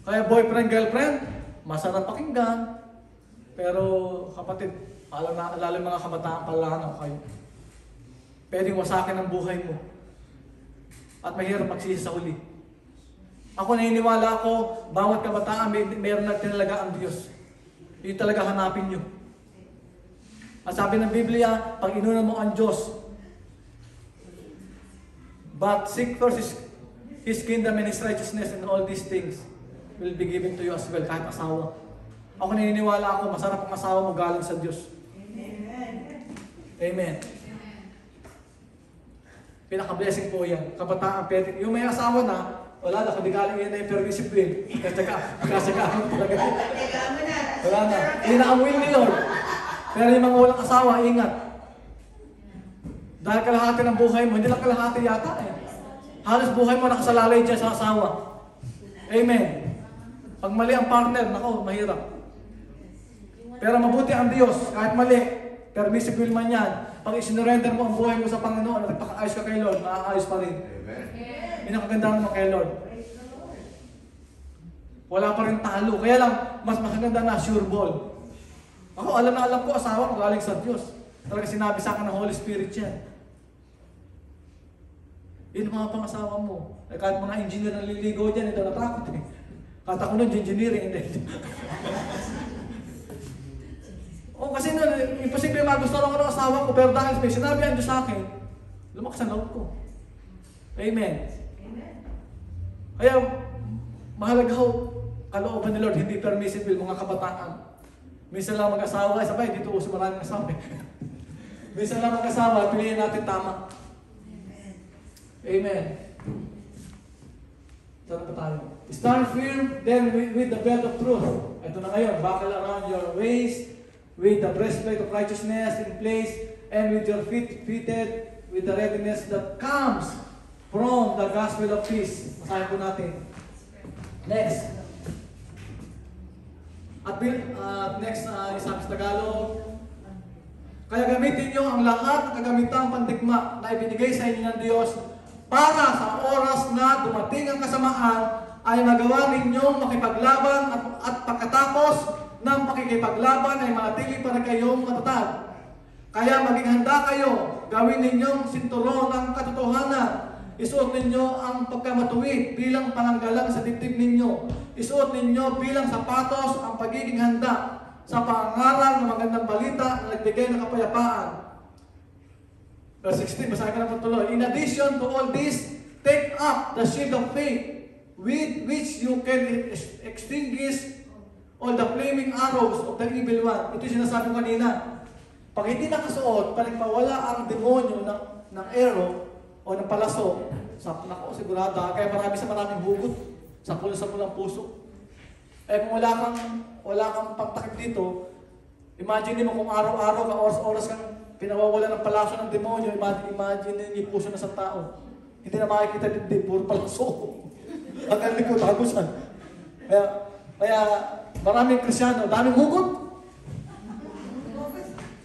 A: Kaya boyfriend, girlfriend, masarap pakinggan. Pero kapatid, lalo mga kabataan pala kayo. Pwedeng wasakin ang buhay mo. At mahirap magsisi sa huli. Ako naniniwala ako, bawat kabataan mayroon na tinalaga ang Diyos. Yun talaga hanapin nyo. At sabi ng Biblia, pag inunan mo ang Diyos, but seek first His kingdom and His righteousness, and all these things will be given to you as well, kahit asawa. Ako naniniwala ako, masarap ang asawa mo galing sa Diyos.
D: Amen.
A: Amen. Pinaka-blessing po yan. Kabataan, pwede. Yung may asawa na, wala na, kundi galing yan na yung permissive will. Kasyagaan talaga.
D: Teka mo na.
A: Wala na. Hindi na ang will ni Lord. Pero yung mga walang asawa, ingat. Dahil kalahati ng buhay mo, hindi lang kalahati yata eh. Halos buhay mo nakasalalay dyan sa asawa. Amen. Pag mali ang partner, nako, mahirap. Pero mabuti ang Diyos, kahit mali, permissive will man yan. Pag isinurrender mo ang buhay mo sa Panginoon, at nagpaka-ayos ka kay Lord, maaayos pa rin.
C: Amen.
A: Yun ang kaganda naman kay Lord. Wala pa rin talo. Kaya lang, mas maganda na sure ball. Ako, alam na alam ko, asawa ko galing sa Diyos. Talaga sinabi sa akin ng Holy Spirit yan. Yun mga pang-asawa mo. Eh, kahit mga engineer na liligaw dyan, ito natakot eh. Kahit ako nun, engineering, hindi. O kasi nun, imposible magustuhan ako ng asawa ko, pero dahil may sinabi ang Diyos sa akin, lumakas ang loob ko. Amen. Kaya, mahalaga ho, kalooban ni Lord, hindi permissible mga kabataan. Minsan lang mag-asawa, sabay, dito uso maraming asawa. Minsan lang mag-asawa, piliin natin tama. Amen. Saan pa tayo? Stand firm then with the belt of truth. Ito na ngayon, buckle around your waist, with the breastplate of righteousness in place, and with your feet fitted with the readiness that comes from the gospel of peace. Masahin po natin. Next. At next, isang sa Tagalog. Kaya gamitin nyo ang lahat ng kagamitang pandigma na ibinigay sa inyo ng Diyos para sa oras na dumating ang kasamaan ay magawa ninyong makipaglaban at pagkatapos ng pakikipaglaban ay manatili para kayong matatag. Kaya maging handa kayo, gawin ninyong sinturon ng katotohanan. Isuot ninyo ang pagkamatuwid bilang pananggalang sa dibdib ninyo. Isuot ninyo bilang sapatos ang pagiging handa sa pangaral ng magandang balita na nagbigay ng kapayapaan. Verse 16, basahin ka na po tuloy. In addition to all this, take up the shield of faith with which you can extinguish all the flaming arrows of the evil one. Ito yung sinasabi ko kanina. Pag hindi nakasuot, pagpawala ang demonyo ng arrow o ng palaso, nako, sigurado, kaya maraming hugot sa pulang puso. Eh kung wala kang pagtakip dito, imagine mo kung araw-araw, oras-oras kang pinawawala ng palaso ng demonyo, imagine yung puso ng isang tao. Hindi na makikita dibdib, puro palaso. Ang kalig ko, tagusan. Kaya maraming Krisyano, daming hugot.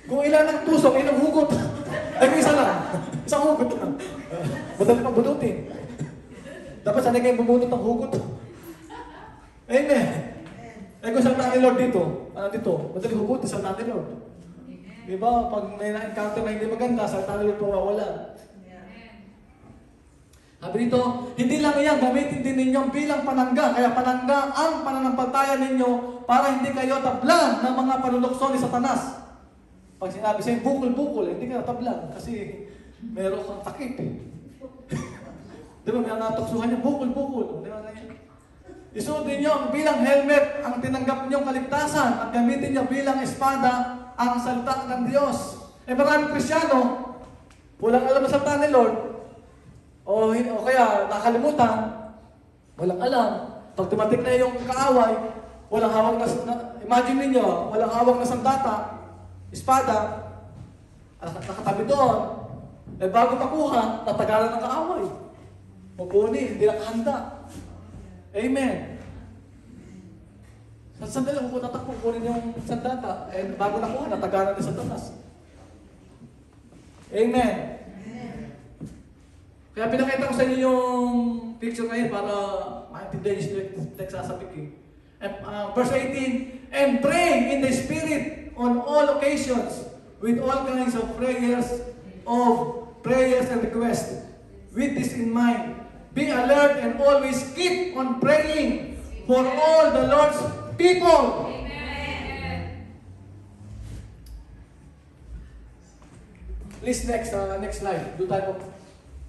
A: Kung ilan ang tusok, ilang hugot. Ay, isa lang. Isang hugot lang. Madali pang bunutin. Dapat sanay kayong bumunot ng hugot. Amen. Eh kung salita ni Lord dito, dito, madali hugot, salita ni Lord. Diba? Pag may na-encounter na hindi maganda, salita ni Lord mawawala. Sabi dito, hindi lang yan, gamitin din ninyo bilang panangga. Kaya panangga ang pananampalataya ninyo para hindi kayo tablan ng mga panulokso ni Satanas. Pag sinabi sa'yo, bukol-bukol, hindi ka natablan kasi meron kang takip. Di ba, may natuksuhan niya, bukol-bukol. Di ba, ganyan? Isuot ninyo bilang helmet ang tinanggap ninyong kaligtasan at gamitin niyo bilang espada ang salita ng Diyos. Eh maraming Krisyano, walang alam sa salita ni Lord, o kaya nakalimutan, walang alam. Pag dumating na yung kaaway, walang hawak na imagine niyo, walang hawak na sandata, espada, nakatabi doon. Eh bago makuha, natagalan ng kaaway. Mabuni, hindi nakahanda. Amen. Sa sandali, kung tatakbo, kunin yung sandata, eh bago nakuha, natagalan na sa tanas. Amen. Kaya pinakita ko sa inyo yung picture kayo para maintindihan nyo yung nagsasabik eh. Verse 18, and pray in the Spirit on all occasions with all kinds of prayers and requests. With this in mind, be alert and always keep on praying for all the Lord's people. Please next slide. Doon tayo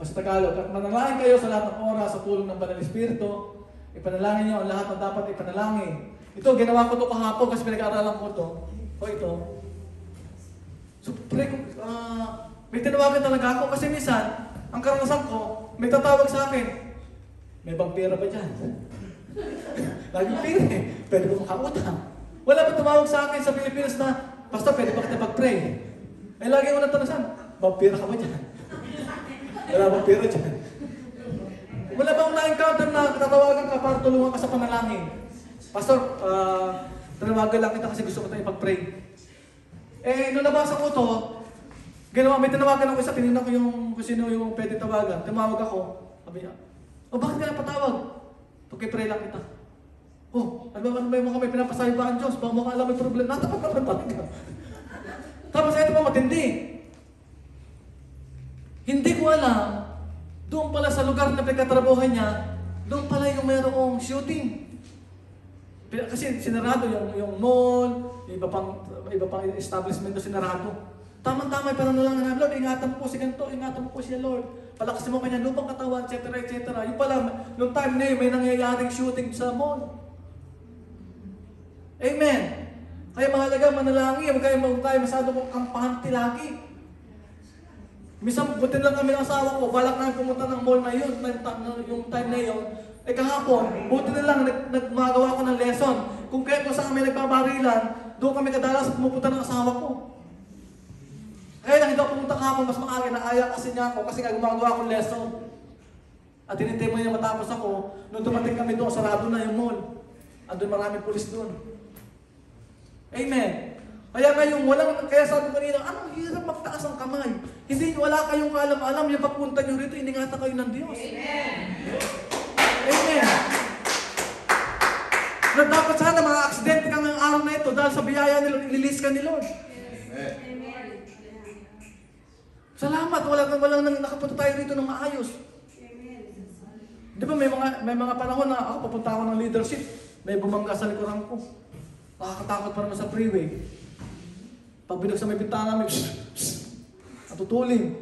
A: sa Tagalog. At manalangin kayo sa lahat ng oras sa tulong ng Banal Espiritu. Ipanalangin niyo ang lahat ng dapat ipanalangin. Ito, ginawa ko ito kahapon kasi pinag-aaralan ko ito. O ito. So, may tinawagan talaga ako kasi minsan, ang karanasan ko, may tatawag sa akin. May bang pera ba dyan? Laging pera eh. Pwede ko makautang. Wala ba tumawag sa akin sa Pilipinas na, Pastor, pwede ba kita mag-pray? Eh, lagi ko natanasan, bang pera ka ba dyan? Wala bang pera dyan? Wala bang na-encounter na tatawagan ka para tulungan ka sa panalangin? Pastor, tinawagan lang kita kasi gusto ko tayo ipag-pray. Eh, nung nabasa ko to, may tinawagan ako isa, tinignan ko kung sino yung pwede tawagan. Tumawag ako. Sabi niya, bakit ka napatawag? Pag-pray lang kita. Ano ba may pinapasayo ba ang Diyos? Baka mukha alam may problema. Natapat naman talaga. Tapos ito pa matindi. Hindi ko alam, doon pala sa lugar na pinagkatrabuhan niya, doon pala yung mayroong shooting. Kasi sinarado yung mall, iba pang establishment doon sinarado. Tama-tama yung pananalangan namin, Lord, ingatan mo po si ganito, ingatan mo po siya, Lord. Palakasin mo kanya lupang katawan, etc. Yung pala, nung time na yun, may nangyayaring shooting sa mall. Amen. Kaya mahalaga manalangin, huwag tayo masyado mong kampante lagi. Minsan, butin lang kami ng asawa ko, balak na pumunta ng mall na yun, yung time na yun. Eh kahapon, buti na lang, nagmagawa ko ng lesson. Kung saan kami nagbabarilan, doon kami kadalas pumupunta ng asawa ko. Kaya lang, hindi ako pumunta kahapon, mas maaga, naaya kasi niya ako, kasi nga gumagawa akong lesson. At hinintay mo niya matapos ako, nung dumating kami doon, sarado na yung mall. Andun maraming pulis doon. Amen. Kaya ngayon, kaya sabi ko kanina, anong hirap magtaas ang kamay? Hindi, wala kayong kaalam-alam, yung pagpunta nyo rito, iningatan kayo ng Diyos. Amen. Amen. Na dapat sana mga aksidente ka ngayong araw na ito dahil sa biyaya nila, inilis ka ni Lord. Amen. Salamat, walang nakapunta tayo rito ng maayos. Amen. Di ba may mga panahon na ako papunta ako ng leadership, may bumangga sa likuran ko. Nakakatakot pa naman sa freeway. Pag binuksan may bintana, may natutuling.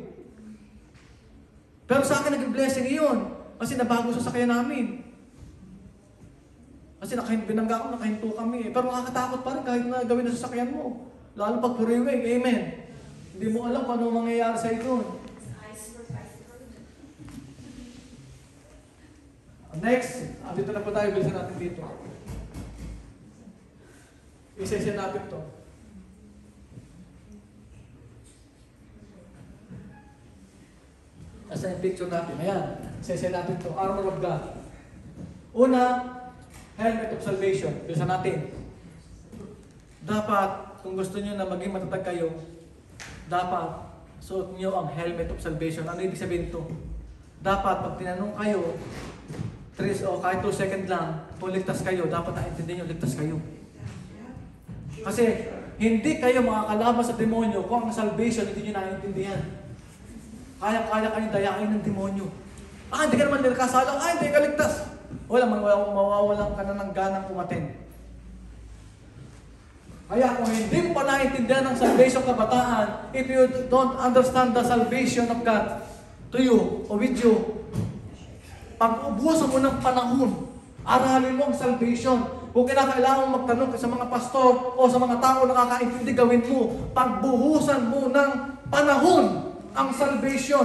A: Pero sa akin naging blessing iyon. Kasi nabago sa sakyan namin. Kasi binangga ako, nakahinto kami. Pero nakakatakot pa rin kahit na gawin na sa sakyan mo. Lalo pag freeway, amen. Hindi mo alam kung ano mangyayari sa iyo. Next, dito na po tayo, bilisan natin dito. Isa-isa natin to. Asa yung picture natin? Ayan. Isa-isa natin to. Armor of God. Una, helmet of salvation. Bilisan natin. Dapat, kung gusto nyo na maging matatag kayo, dapat suot nyo ang helmet of salvation. Ano ibig sabihin to? Dapat, pag tinanong kayo, 3 o kahit 2 seconds lang, kung ligtas kayo, dapat naintindihan nyo, ligtas kayo. Kasi hindi kayo makakalaban sa demonyo kung ang salvation hindi nyo naiintindihan. Kaya-kaya kayong dayain ng demonyo. Hindi ka naman nilakasalang, hindi ka ligtas. Mawawalan ka na ng ganang umaten. Kaya kung hindi mo pa naiintindihan ng salvation kabataan, if you don't understand the salvation of God to you or with you, pag-ubusan mo ng panahon, aralin mo ang salvation. Kung kinakailangan magtanong sa mga pastor o sa mga tao na nakakaintindi, gawin mo. Pagbuhusan mo ng panahon ang salvation.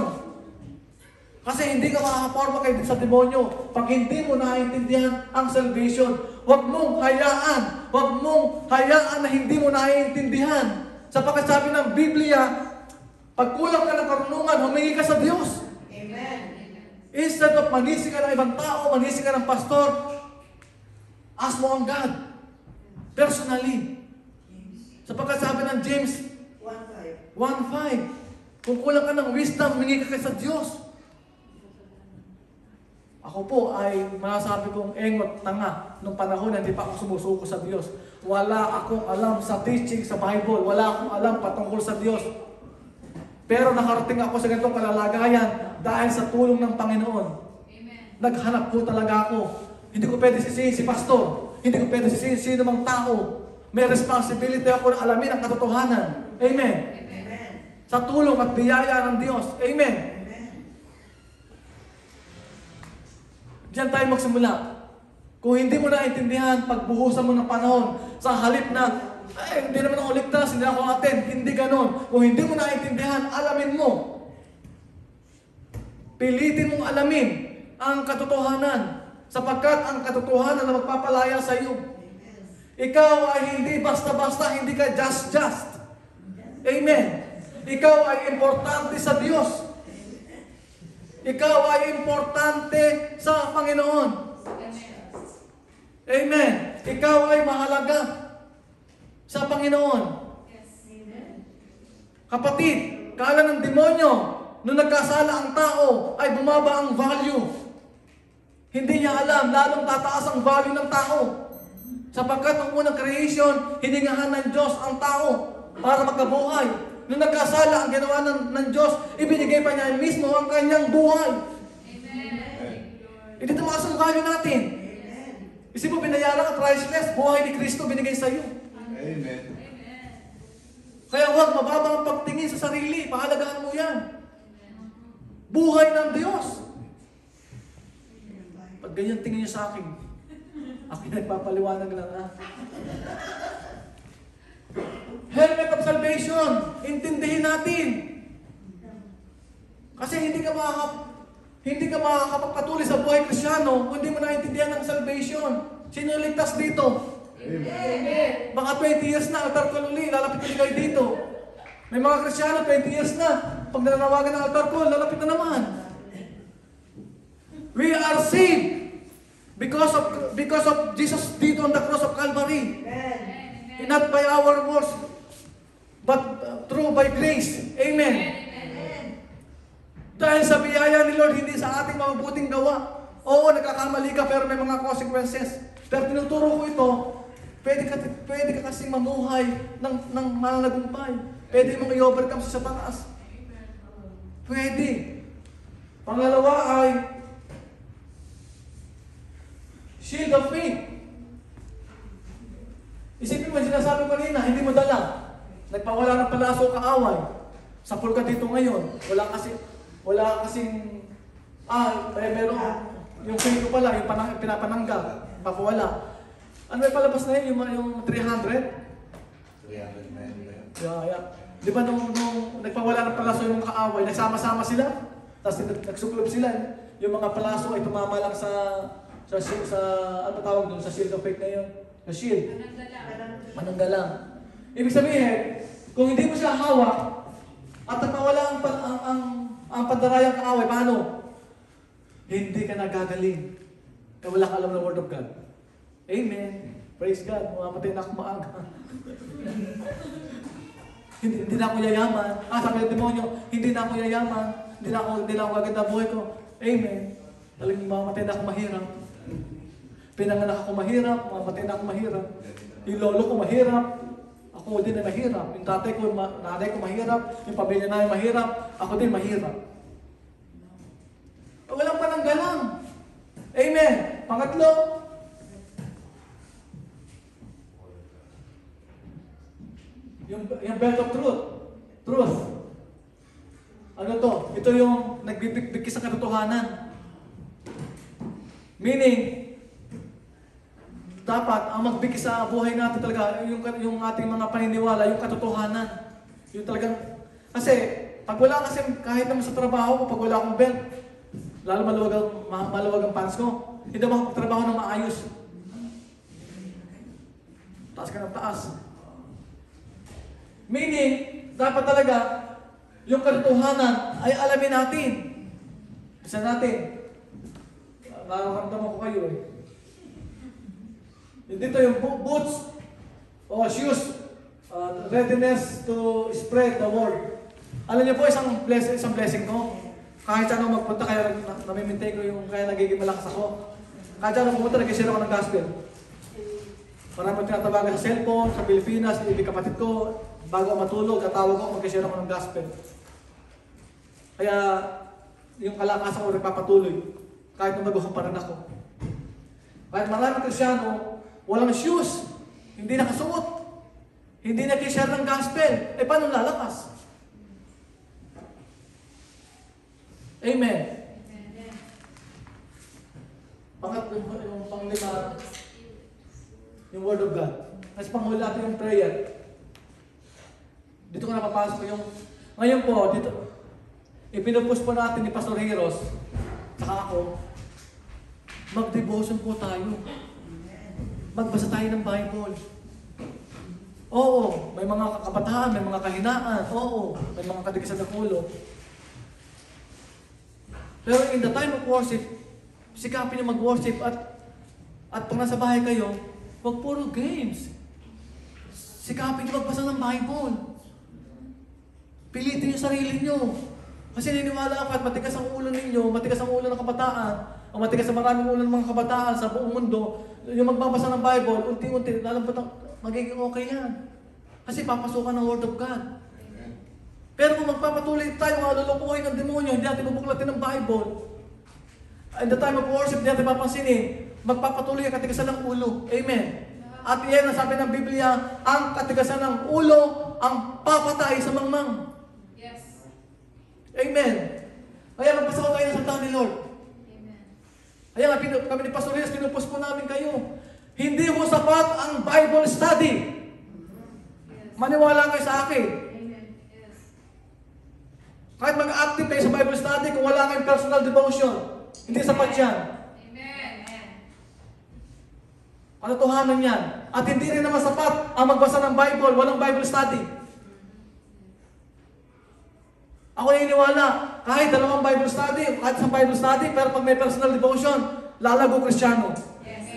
A: Kasi hindi ka makakaporma kayo sa demonyo pag hindi mo naiintindihan ang salvation. Huwag mong hayaan na hindi mo naiintindihan. Sapagkat sabi ng Biblia, pag kulang ka ng karunungan, humingi ka sa Diyos.
D: Amen.
A: Instead of manisi ka ng ibang tao, manisi ka ng pastor, ask mo ang God. Personally. Sapagkat sabi ng James 1:5, kung kulang ka ng wisdom, humingi ka sa Diyos. Ako Ako po ay masasabi kong engot tanga nung panahon na hindi pa ako sumusuko sa Diyos. Wala akong alam sa teaching sa Bible. Wala akong alam patungkol sa Diyos. Pero nakarating ako sa ganitong kalalagayan dahil sa tulong ng Panginoon.
B: Amen.
A: Naghanap po talaga ako. Hindi ko pwede sisihin si pastor. Hindi ko pwede sisihin sino mang tao. May responsibility ako na alamin ang katotohanan. Amen.
D: Amen.
A: Sa tulong at biyaya ng Diyos. Amen.
D: Amen.
A: Diyan tayo magsimula. Kung hindi mo naintindihan, pagbuhusan mo ng panahon, sa halip na, ay, hindi naman ako ligtas, hindi ako attend, hindi ganon. Kung hindi mo naintindihan, alamin mo. Pilitin mong alamin ang katotohanan, sapagkat ang katotohanan na magpapalaya sa iyo. Ikaw ay hindi basta-basta, hindi ka just. Amen. Ikaw ay importante sa Diyos. Ikaw ay importante sa Panginoon. Amen. Ikaw ay mahalaga sa Panginoon. Kapatid, kala ng demonyo, nung nagkasala ang tao, ay bumaba ang value. Hindi niya alam, lalong tataas ang value ng tao. Sapagkat ang unang creation, hiningahan ng Diyos ang tao para magkabuhay. Nung nagkasala, ang ginawa ng Diyos, ibinigay pa niya mismo ang kanyang buhay.
B: Amen.
A: Hindi tumaas ang value natin. Isip mo, binayaran ang priceless, buhay ni Kristo binigay sa iyo.
C: Amen.
A: Kaya huwag mababa ang pagtingin sa sarili, pahalagahan mo yan. Buhay ng Diyos. Pag ganyan tingin niyo sa akin, ako nagpapaliwanag lang ha. Helmet of salvation, intindihin natin. Kasi hindi ka makakapagpatuloy sa buhay Kristyano kung hindi mo naintindihan ang salvation. Sino ligtas dito?
C: Amen.
A: Baka 20 years na, altar call uli, lalapit ulit kayo dito. May mga Kristyano, 20 years na. Pag nananawagan ng altar call, lalapit na naman. We are saved because of Jesus did on the cross of Calvary.
D: Amen.
A: Not by our works, but through by grace. Amen. Dahil sa biyaya ni Lord, hindi sa ating mabuting gawa. Oo, nagkakamali ka, pero may mga consequences. Pero tinuturo ko ito, pwede ka kasing mamuhay ng mananagumpay. Pwede mong i-overcome sa taas. Pwede. Pangalawa ay shield of faith. Isipin mo, sinasabi ko kanina, hindi mo dala. Nagpawala ng palaso kaaway. Sa ka dito ngayon, wala kasing, meron, yung faith ko pala, yung pinapananggal, papawala. Ano may palabas na yun, yung 300?
C: 300 men ba yun?
A: Yeah. Di ba nung nagpawala ng palaso yung mga kaaway, nagsama-sama sila, tapos nagsuklob sila. Yung mga palaso ay tumama lang sa ano tawag doon, sa shield of faith na yun? Sa shield. Mananggalang. Ibig sabihin, kung hindi mo siya hawak, at nagpawala ang pandarayang kaaway, paano? Hindi ka nagagaling. Kaya wala ka alam ng Word of God. Amen. Praise God. Mamamatay na ako maaga. hindi na ako yayaman. Sabi ng demonyo, hindi na ako yayaman. Hindi na ako gaganda buhay ko. Amen. Talagang mamamatay na ako mahirap. Pinanganak ako mahirap, mamamatay na ako mahirap. Yung lolo ko mahirap. Ako din ay mahirap. Yung tatay ko, nanay ko mahirap. Yung pamilya namin mahirap. Ako din mahirap. Walang pananggalang. Amen. Pangatlo, yung belt of truth. Truth. Ano to? Ito yung nagbibigay sa katotohanan. Meaning, dapat ang magbigay sa buhay natin talaga yung ating mga paniniwala, yung katotohanan. Yung talagang, kasi pag wala kasi, kahit naman sa trabaho ko, pag wala akong belt, lalo maluwag ang pants ko, hindi naman ako trabaho ng maayos. Taas ka ng taas. Meaning, dapat talaga, yung katotohanan ay alamin natin. Isa natin. Nararamdaman ko kayo eh. Dito yung boots o shoes, readiness to spread the word. Alam niyo po, isang blessing ko. Kahit saan ako magpunta, kaya namimintay ko yung kaya nagiging malakas ako. Kahit saan ako pumunta, nag-share ako ng gospel. Marami tinatawagan sa cellphone, sa Pilipinas, ibig kapatid ko, bago ako matulog, katawag ko, mag-share ako ng gospel. Kaya, yung kalakasan ko nagpapatuloy, kahit nung baguhan pa rin ako. Kahit maraming Kristyano, walang shoes, hindi nakasuot, hindi nag-share ng gospel, paano lalakas? Amen. Yung panglima, yung Word of God. Mas panghuli natin yung prayer. Dito ko napapasok yung, ngayon po, dito, ipinupus po natin ni Pastor Heros, saka ako, mag-devotion po tayo. Magbasa tayo ng Bible. Oo, may mga kabataan, may mga kahinaan. Oo, may mga kadikisan ng ulo. Pero in the time of worship, sikapin niyo mag-worship at pag nasa bahay kayo, huwag puro games. Sikapin niyo magbasa ng Bible. Pilitin niyo sarili niyo. Kasi niniwala ako at matigas ang ulo ninyo, matigas ang ulo ng kabataan, o matigas ang maraming ulo ng mga kabataan sa buong mundo, yung magbabasa ng Bible, unti-unti, lalampot magiging okay yan. Kasi papasukan ng Word of God. Pero kung magpapatuloy tayo, malulukuhin ng demonyo, hindi natin mabuklatin ng Bible. In the time of worship, hindi natin papansinin, magpapatuloy ang katigasan ng ulo. Amen. At iyan ang sabi ng Biblia, ang katigasan ng ulo, ang papatay sa mangmang.
B: Yes.
A: Amen. Kaya magpasa ko tayo ng salita ni Lord.
B: Amen.
A: Kaya kami ni Pastor Reyes, pinupos po namin kayo. Hindi ho sapat ang Bible study.
B: Yes.
A: Maniwala kayo sa akin.
B: Amen. Yes.
A: Kahit mag-active kayo sa Bible study, kung wala kayong personal devotion, hindi sapat yan.
B: Amen.
A: Katotohanan yan. At hindi rin naman sapat ang magbasa ng Bible, walang Bible study. Ako naniniwala, kahit dalawang Bible study, kahit isang Bible study, pero pag may personal devotion, lalago Kristyano.
B: Yes.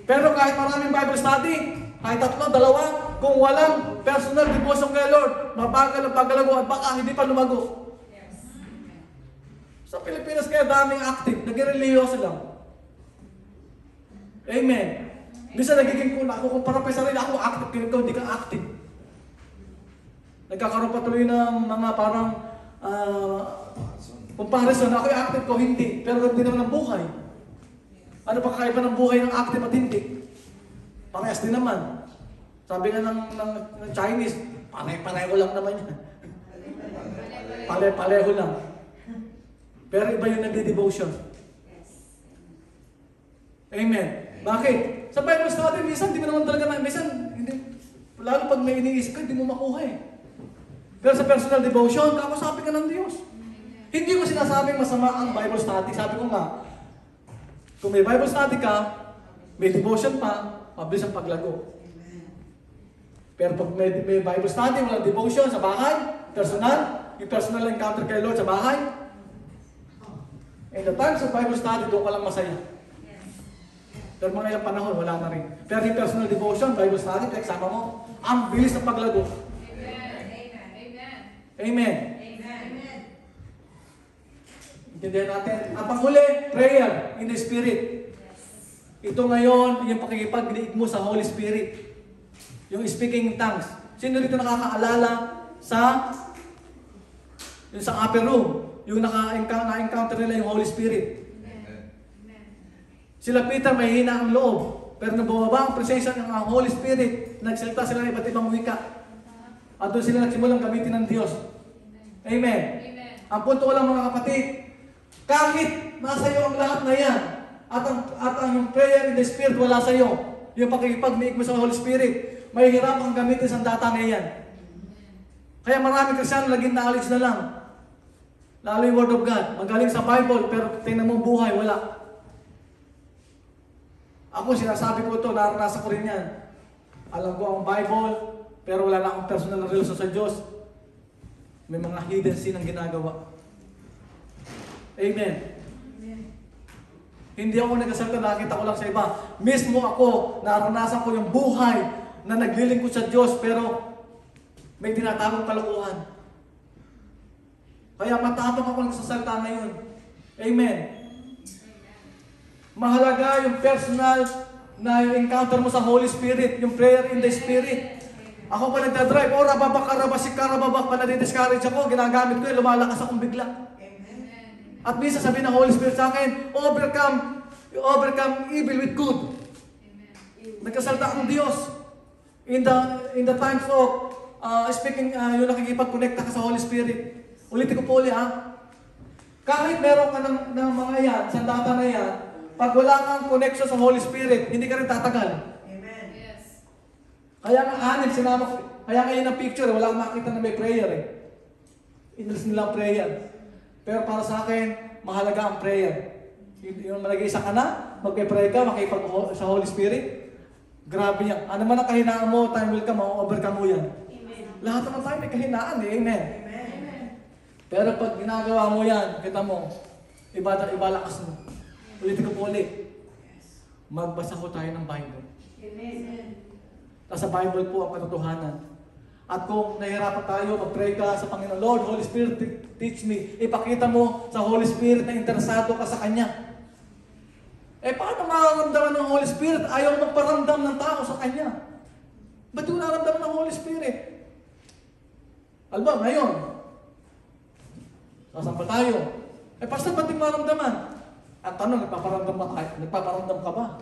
A: Pero kahit maraming Bible study, kahit tatlo, dalawa, kung walang personal devotion kay Lord, mabagal ang paggalago at baka hindi pa lumago.
B: Yes.
A: Sa Pilipinas kaya daming active, nag-religyoso lang. Amen. Bisa nagiging kung ako kumpara pa sa sarili, ako active, kaya ikaw hindi ka active. Nagkakaroon patuloy ng mga parang comparison, ako yung active ko, hindi. Pero hindi naman ang buhay. Ano pa kakaiba ng buhay ng active at hindi? Parehas din naman. Sabi nga ng Chinese, pare-pareho lang naman yan. Pare-pareho lang. Pero iba yung nagde-devotion. Amen. Bakit? Sa Bible study, minsan di mo naman talaga minsan, hindi, lalo pag may iniisip ka, hindi mo makuha eh. Pero sa personal devotion, kakusapin ka ng Diyos. Hindi ko sinasabing masama ang Bible study. Sabi ko nga, kung may Bible study ka, may devotion pa, mabilis ang paglago. Pero pag may Bible study, walang devotion sa bahay, personal, yung personal encounter kay Lord sa bahay, in the times of Bible study, doon ka lang masaya. Pero mga ilang panahon, wala na rin. Pero yung personal devotion, Bible study, pagsama mo, ang bilis ng paglago. Amen.
B: Amen.
A: Intindihan natin. Ang panghuli, prayer in the Spirit. Ito ngayon, yung pakikipag-liig mo sa Holy Spirit. Yung speaking in tongues. Sino rito nakakaalala sa yung sa upper room? Yung na-encounter nila yung Holy Spirit. Sila Peter, may hina ang loob. Pero nang bumaba ang presensya ng Holy Spirit, nagsalita sila ng iba't ibang wika. At doon sila nagsimulang gamitin ng Diyos. Amen.
B: Amen.
A: Ang punto ko lang mga kapatid, kahit nasa iyo ang lahat na yan, at ang prayer in the Spirit wala sa iyo, yung pakikipag-liig mo sa Holy Spirit, may hirap ang gamitin sa data na yan. Kaya marami Kristyano laging knowledge na lang. Lalo yung Word of God. Magaling sa Bible, pero tingnan mo buhay, wala. Ako, sinasabi ko ito, naranasan ko rin yan. Alam ko ang Bible, pero wala na akong personal na relasyon sa Diyos. May mga hidden sin ang ginagawa. Amen. Hindi ako nagkasalita, nakita ko lang sa iba. Mismo ako, naranasan ko yung buhay na naglilingkod sa Diyos, pero may tinatawag kalokohan. Kaya matapang ako nagsasalita ngayon. Amen. Mahalaga yung personal na encounter mo sa Holy Spirit, yung prayer in the Spirit. Ako pa nagdadrive, karababak, pa nadidiscourage ako, ginagamit ko yun, lumalakas akong bigla. At minsan sabi ng Holy Spirit sa akin, overcome evil with good. Nagkasalta ang Diyos. In the times of speaking, yung nakikipag-connecta ka sa Holy Spirit. Ulitin ko po ulit kahit meron ka ng mga yan, sa data na yan, pag wala kang connection sa Holy Spirit, hindi ka rin tatagal.
D: Amen.
B: Yes.
A: Kaya nga sinama ko, kaya ngayon ang picture, wala kang makita na may prayer eh. Inalis nila ang prayer. Pero para sa akin, mahalaga ang prayer. Yung nag-iisa ka na, magpe-pray ka, makipag sa Holy Spirit, grabe yan. Ano man ang kahinaan mo, time will come, overcome mo yan.
D: Amen.
A: Lahat naman tayo may kahinaan eh, amen.
D: Amen.
A: Pero pag ginagawa mo yan, kita mo, ibalakas mo. Ulitin ko po ulit. Magbasa ko tayo ng Bible.
D: Amen.
A: Sa Bible po ang katotohanan. At kung nahihirapan tayo, mag-pray ka sa Panginoon, Lord, Holy Spirit, teach me. Ipakita mo sa Holy Spirit na interesado ka sa Kanya. Paano mararamdaman ng Holy Spirit? Ayaw magparamdam ng tao sa Kanya. Ba't yung naramdaman ng Holy Spirit? Alba, ngayon, sasampa tayo. Pastor, ba't yung maramdaman? Ang tanong, nagpaparamdam ka ba?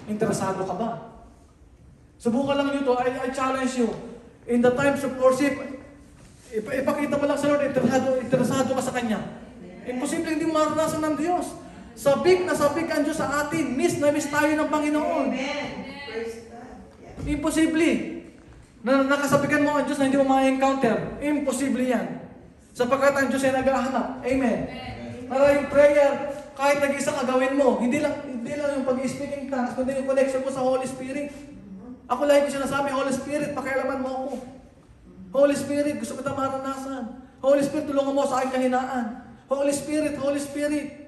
A: Interesado ka ba? Subukan lang nyo to, I challenge you. In the times of worship, ipakita mo lang sa Lord, interesado ka sa Kanya. Imposible hindi maranasan ng Diyos. Sabik na sabik ang Diyos sa atin. Miss na miss tayo ng Panginoon.
D: Amen. Praise God. Yeah.
A: Imposible. Na nakasabikan mo ang Diyos na hindi mo ma-encounter. Imposible yan. Sapagkat ang Diyos ay naghahanap. Amen. Para yung prayer, kahit nag-isa ka gawin mo, hindi lang yung pag-speaking tongues, kundi yung connection mo sa Holy Spirit. Ako lagi ko sinasabi, Holy Spirit, pakialaman mo ako. Holy Spirit, gusto kita maranasan. Holy Spirit, tulungan mo sa aking kahinaan. Holy Spirit, Holy Spirit.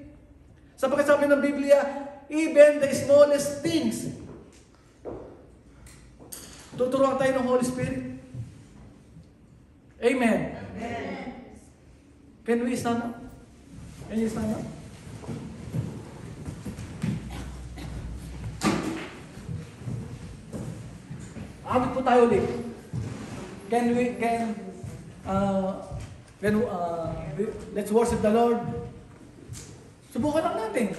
A: Sapagkat sabi ng Biblia, even the smallest things, tuturuan tayo ng Holy Spirit. Amen.
D: Amen.
A: Can we stand up? Can you stand up? Abot po tayo ulit. Let's worship the Lord. Subukan lang natin.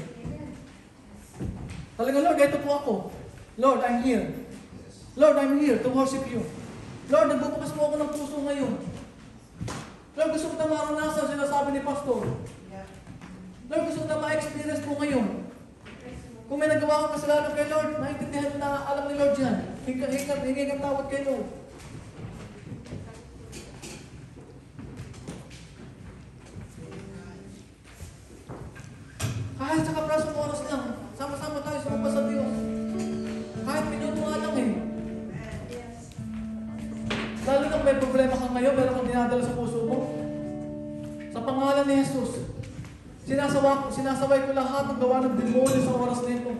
A: Talaga, Lord, ito po ako. Lord, I'm here. Lord, I'm here to worship you. Lord, nagbubukas po ako ng puso ngayon. Lord, gusto ko na maranasan sinasabi ni Pastor. Lord, gusto ko na ma-experience po ngayon. Kung may nagawa ko kasalanan kay Lord, naintindihan na alam ni Lord yan. Hingi kang tawad kay Lord. Kahit sa kaprasong oras lang, sama-sama tayo sumamba sa Diyos. Kahit minuto nga lang eh. Lalo na may problema ka ngayon, meron kang dinadala sa puso mo. Sa pangalan ni Jesus, sinasaway ko lahat ng gawa ng demonyo sa oras nito.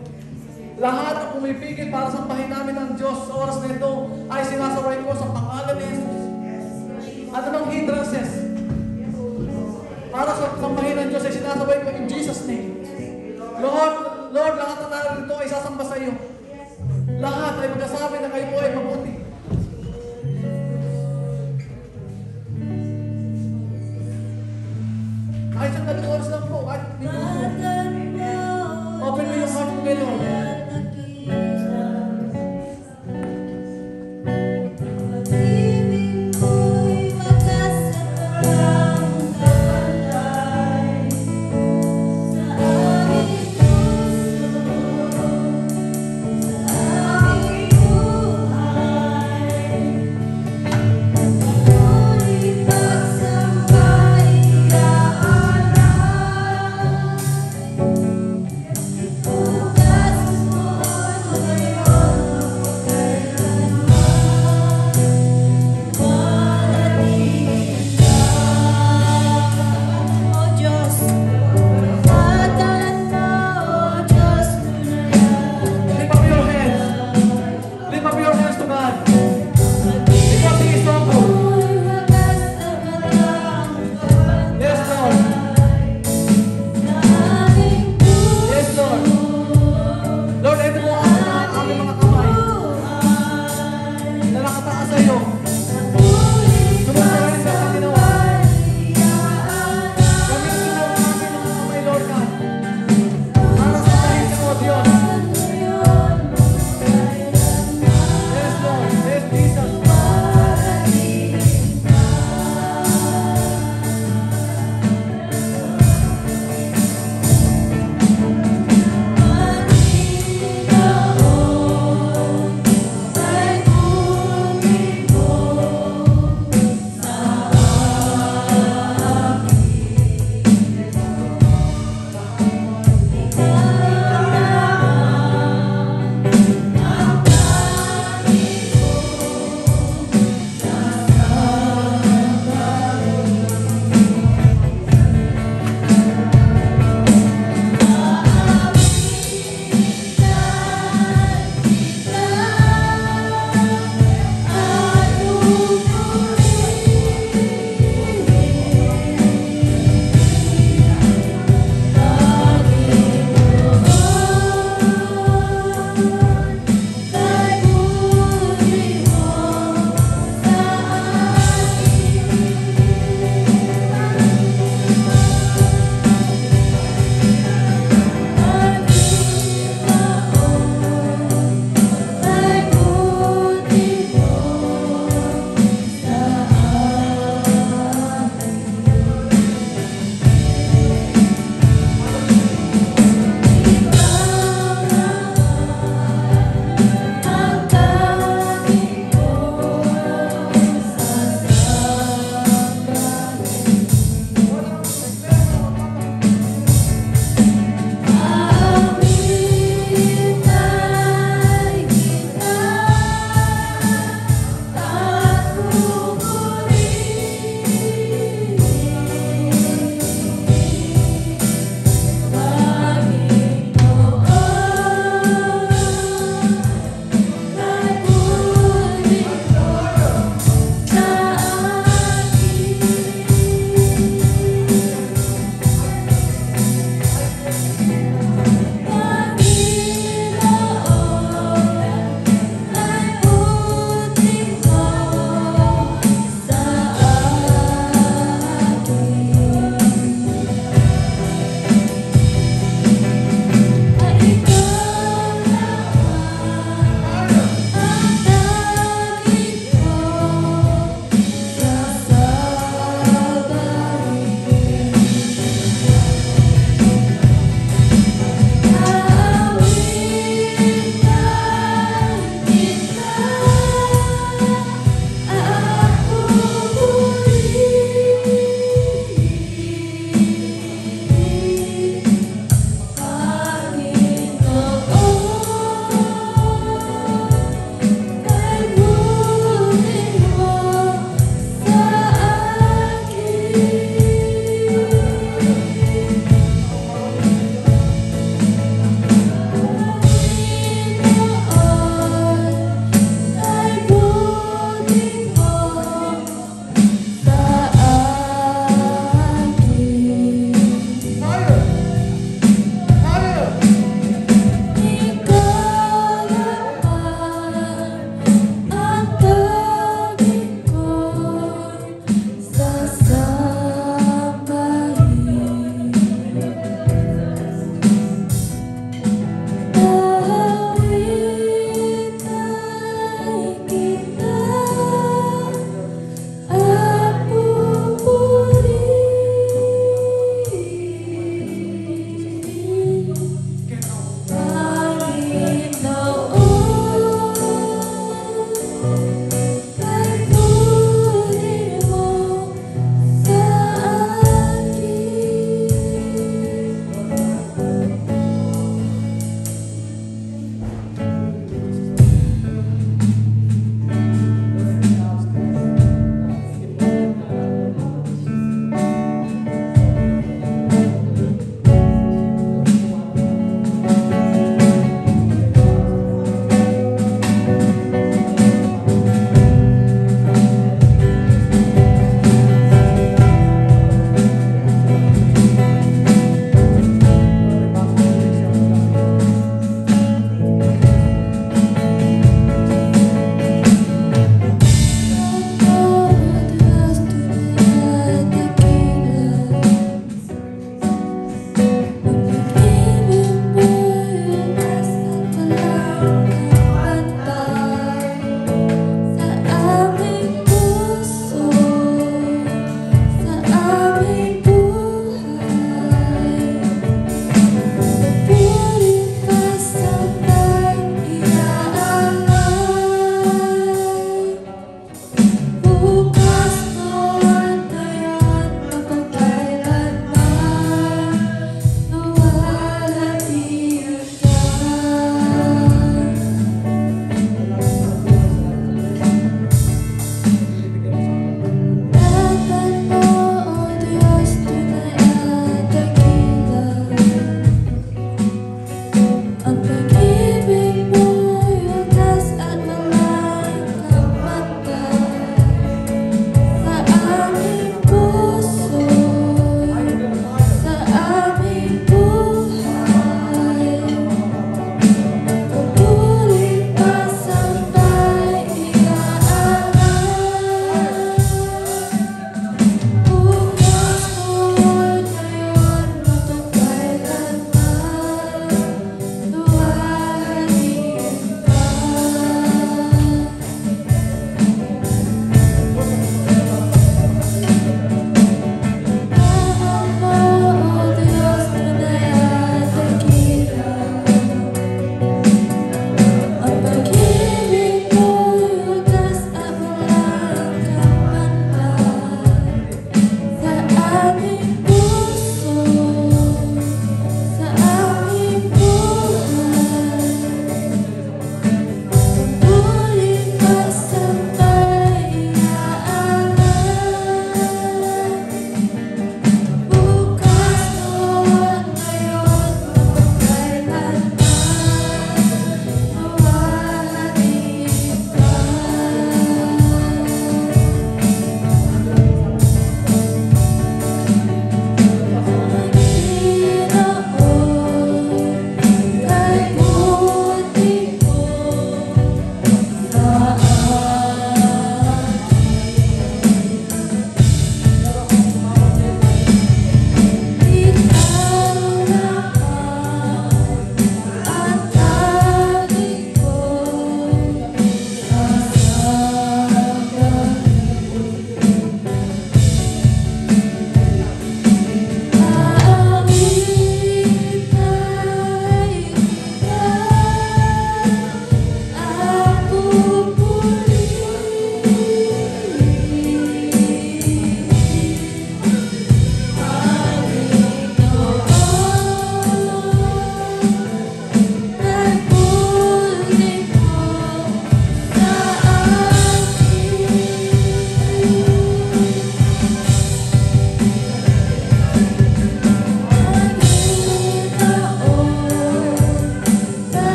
A: Lahat ng pumipigil para sampahin namin ng Diyos sa oras nito ay sinasaway ko sa pangalan ni Jesus. Ano bang hindrances? Para sa sampahin ng Diyos ay sinasaway ko in Jesus' name. Lord, lahat ng narito ay sasamba sa iyo. Lahat ay magsasabi na kayo po ay mabuti. Kahit sa tatlong oras lang po, kahit minuto. Open mo yung heart mo kay Lord.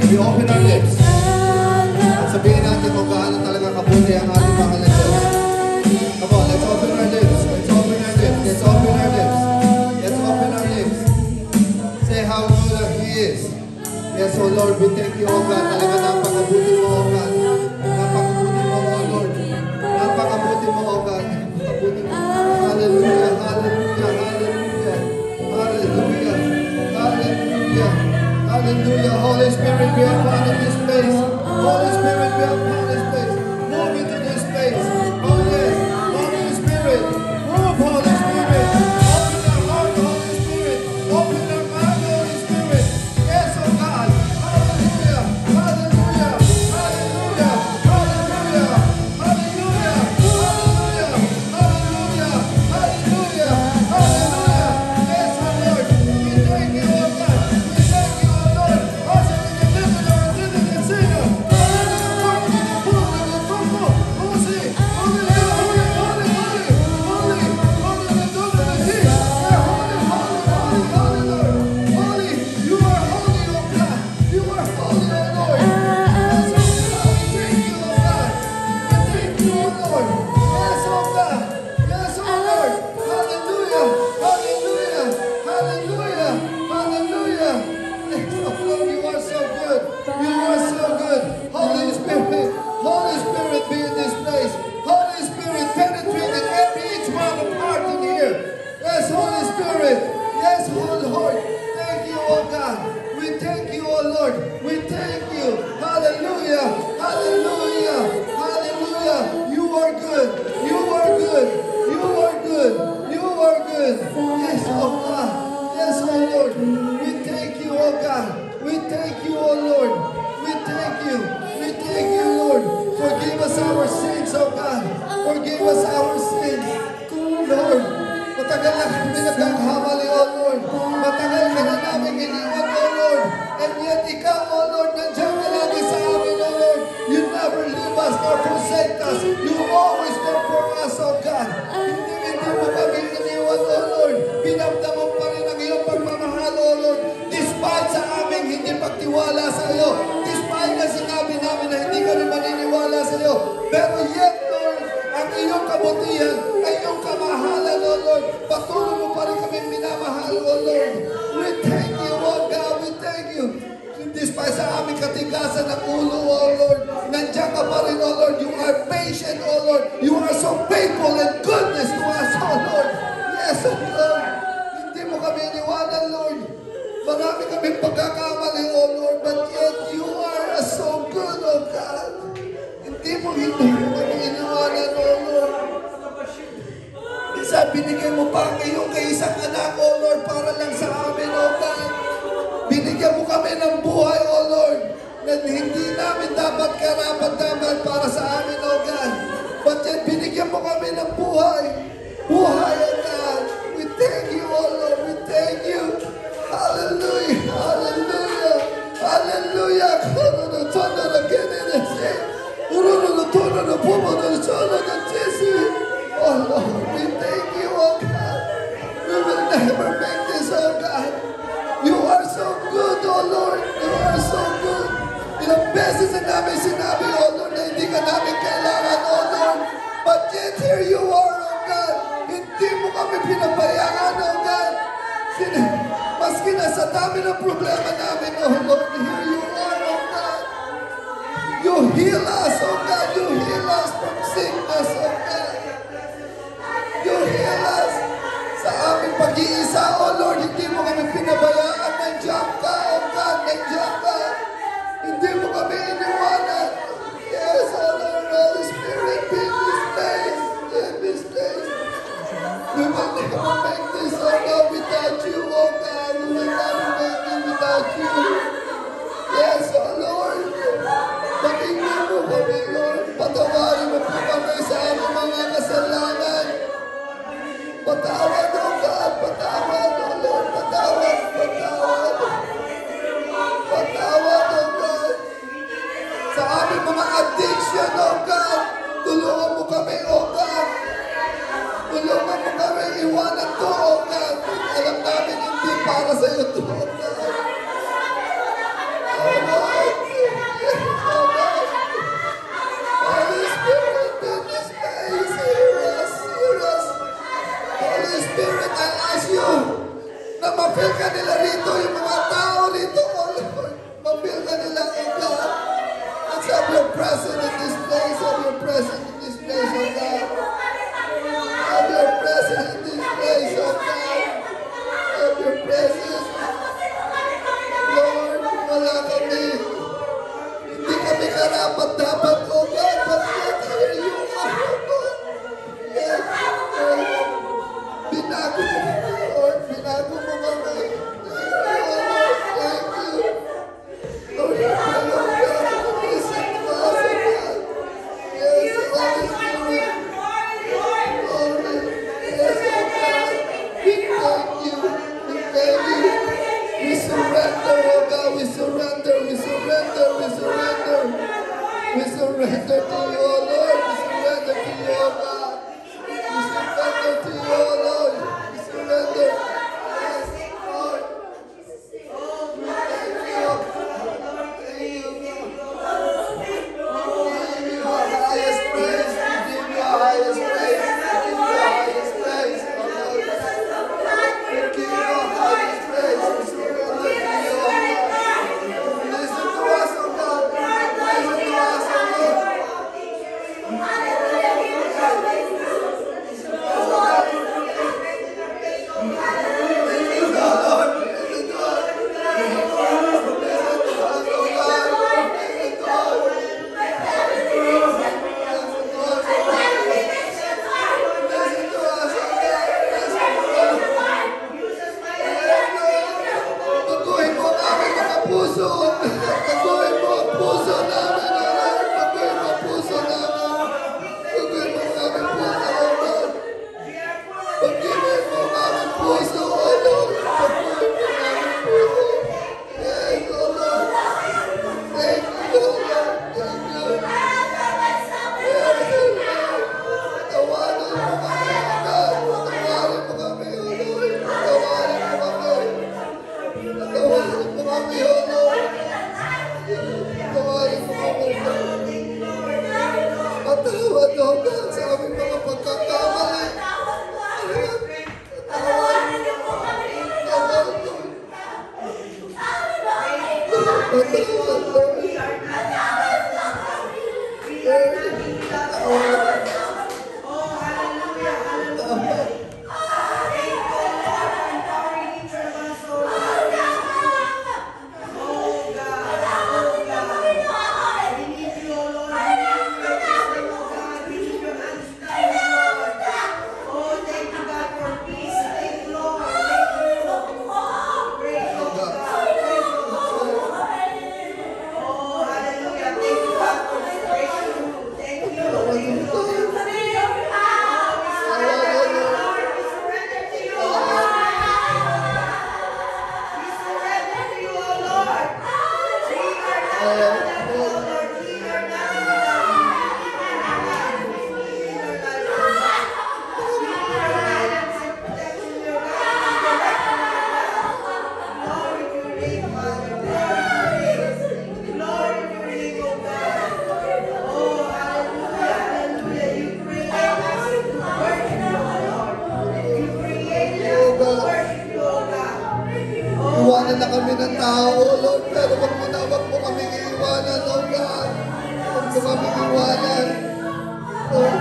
C: we open our lips. At sabihin natin kung gaano talaga kabuti ang ating mahal na Diyos. Come on, let's open our lips. Let's open our lips. Let's open our lips. Let's open our lips. Say how good He is. Yes, O Lord, we thank you, O God. Talaga napakabuti mo, O God. Napakabuti mo, O Lord. Napakabuti mo, O God. Napakabuti mo. Hallelujah, hallelujah, hallelujah. Hallelujah, hallelujah, hallelujah. Holy Spirit, be upon in this place. Holy Spirit, be upon this place. Move into this place. Oh yes, Holy Spirit. Move, Holy Spirit. Open our heart, Holy Spirit. Open our mind, Holy Spirit. Yes, oh God. Hallelujah, hallelujah, hallelujah, hallelujah, hallelujah, hallelujah, hallelujah, hallelujah, hallelujah. Yes, oh Lord. We thank you, oh God. We thank you, oh Lord. Also, we can live in our identity, Savior. Holy Spirit, Holy Spirit, be in this place. Holy Spirit, penetrate in every each one of heart in here. Yes, Holy Spirit. Yes, oh Lord. Thank you, oh God. We thank you, oh Lord. We thank you. Hallelujah. Hallelujah. Hallelujah. You are good. You are good. You are good. You are good. Yes, oh God. Yes, oh Lord. We thank you, oh God. We thank you, oh Lord. We thank you. We thank you, Lord. Forgive us our sins, oh God. Forgive us our sins. Lord, matagal na kami nagkakamali, oh Lord. Matagal ka na namin iniwan, oh Lord. And yet, ikaw, oh Lord, nandiyan ka lagi sa amin, oh Lord. You never leave us nor forsake us. You always there for us, oh God. Hindi mo kami iniwan, oh Lord. Pinamdamang pa rin ang iyong pagmamahal, oh Lord. Despite sa aming hindi pagtiwala sa iyo. Despite na sinabi namin na hindi kami maniniwala sa iyo. Pero yet, Lord, ang iyong kabutihan, ang iyong kamahalan, oh Lord. Patuloy mo pa rin kami minamahal, oh Lord. We thank you, oh God. We thank you. Despite sa aming katigasan ng ulo, oh Lord. Nandiyan ka pa rin, oh Lord. You are patient, oh Lord. You are so faithful and goodness to us, oh Lord. Yes, oh Lord. Hindi mo kami iniwanan, Lord. Marami kami pagkakamali, oh Lord. But yet, you are so good, oh God. Hindi mo kami iniwanan, oh Lord. Isa, binigay mo pa ang iyong kaisang anak, oh Lord, para lang sa amin, oh God. Binigyan mo kami ng buhay, oh Lord, na hindi namin dapat karapat-dapat para sa amin, oh God. But yet, binigyan mo kami ng buhay. Buhay, oh God. We thank you, oh Lord. We thank you. Hallelujah. Hallelujah. Hallelujah. Oh Lord, we thank you, oh God. We will never make this, oh God. You are so good, oh Lord. You are so good. Ilang beses na namin sinabi, oh Lord, na hindi ka namin kailangan, oh Lord. But yet here you are, oh God. Hindi mo kami pinabayaan, oh God. Maski na sa dami ng problema namin, oh Lord, here you are, oh God. You heal us, oh God. You heal us from sickness, oh God. You heal us sa aming pag-iisa, oh Lord. Hindi mo kami pinabayaan. Nandiyan ka, oh God. Nandiyan ka. Hindi mo kami iniwanan. Yes, oh Lord, Holy Spirit, be in this place. In this place. We will never make this, oh God, without you, oh God. We will never make it without you. Yes, oh Lord. Pakinggan mo kami, Lord. Patawarin mo po kami sa aming mga kasalanan. Patawad, oh God. Patawad, oh Lord. Patawad, patawad. Patawad, oh God. Sa aming mga addiction, oh God. Tulungan mo kami, oh God. Tulungan mo kami. Iwanan to, oh God. Alam namin hindi para sa iyo to, oh God. Oh Lord. nila, oh God. Let's have your presence in this place. Have your presence in this place, oh God. Have your presence in this place, oh God. Have your presence. Lord, wala kami. Hindi kami karapat-dapat, oh God. Pagkakaya yung ako, God. Yes, Lord. Binago mo kami, Lord. Binago mo kami. Thank you, Lord. Thank you. Lord, listen to us, oh God. Yes, Holy Spirit. Holy. Yes, oh God. We thank you. We thank you. We surrender, oh God. We surrender. We surrender. We surrender. We surrender to you, oh Lord. We surrender to you, oh God. We surrender to you, oh Lord. We surrender. Yes, Lord. Thank you. Thank you. We give you our highest praise. We give you our highest praise. We give you our highest praise, oh Lord. We give you our highest praise. We surrender to you, oh God. Listen to us, oh God. Listen to us, oh Lord. Baguhin mo ang aming mga puso. Baguhin mo ang puso namin, O Lord. Baguhin mo ang puso namin. Baguhin mo ang aming puso, O Lord. Baguhin mo ang aming puso, O Lord. Baguhin mo ang aming puso. Yes, O Lord. Thank you, O Lord. Thank you. Yes, O Lord. Patawarin mo kami, O God. Patawarin mo kami, O Lord. Patawarin mo kami. Patawarin mo kami, O Lord. Patawarin mo kami, O Lord. Patawad, O God, sa aming mga pagkakamali. Patawad, Lord. Patawad, Lord. Iwanan na kami ng tao, Lord, pero wag mo kami iiwanan, oh God. Wag mo kami iiwanan. Lord.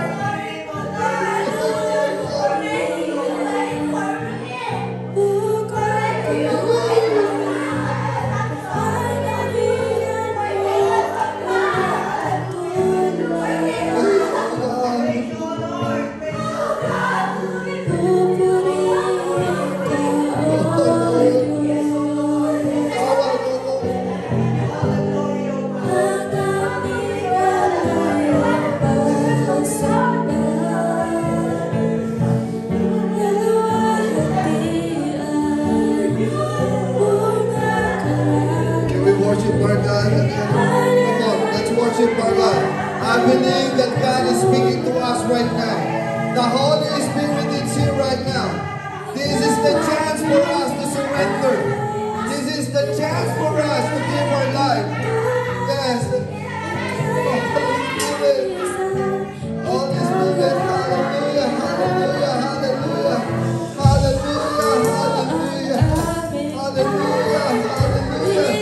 C: I believe that God is speaking to us right now. The Holy Spirit is here right now. This is the chance for us to surrender. This is the chance for us to give our life. Yes. Holy Spirit, hallelujah, hallelujah, hallelujah, hallelujah, hallelujah, hallelujah, hallelujah.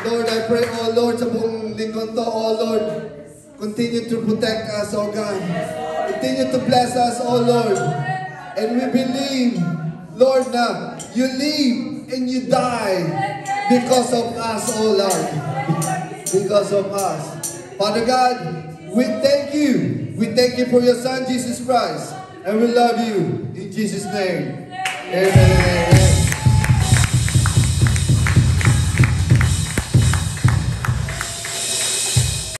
C: Lord, I pray, oh Lord, sa buong lingkod to, oh Lord, continue to protect us, oh God. Continue to bless us, oh Lord. And we believe, Lord, na you live and you die because of us, oh Lord. Because of us. Father God, we thank you. We thank you for your Son, Jesus Christ. And we love you. In Jesus' name. Amen and amen.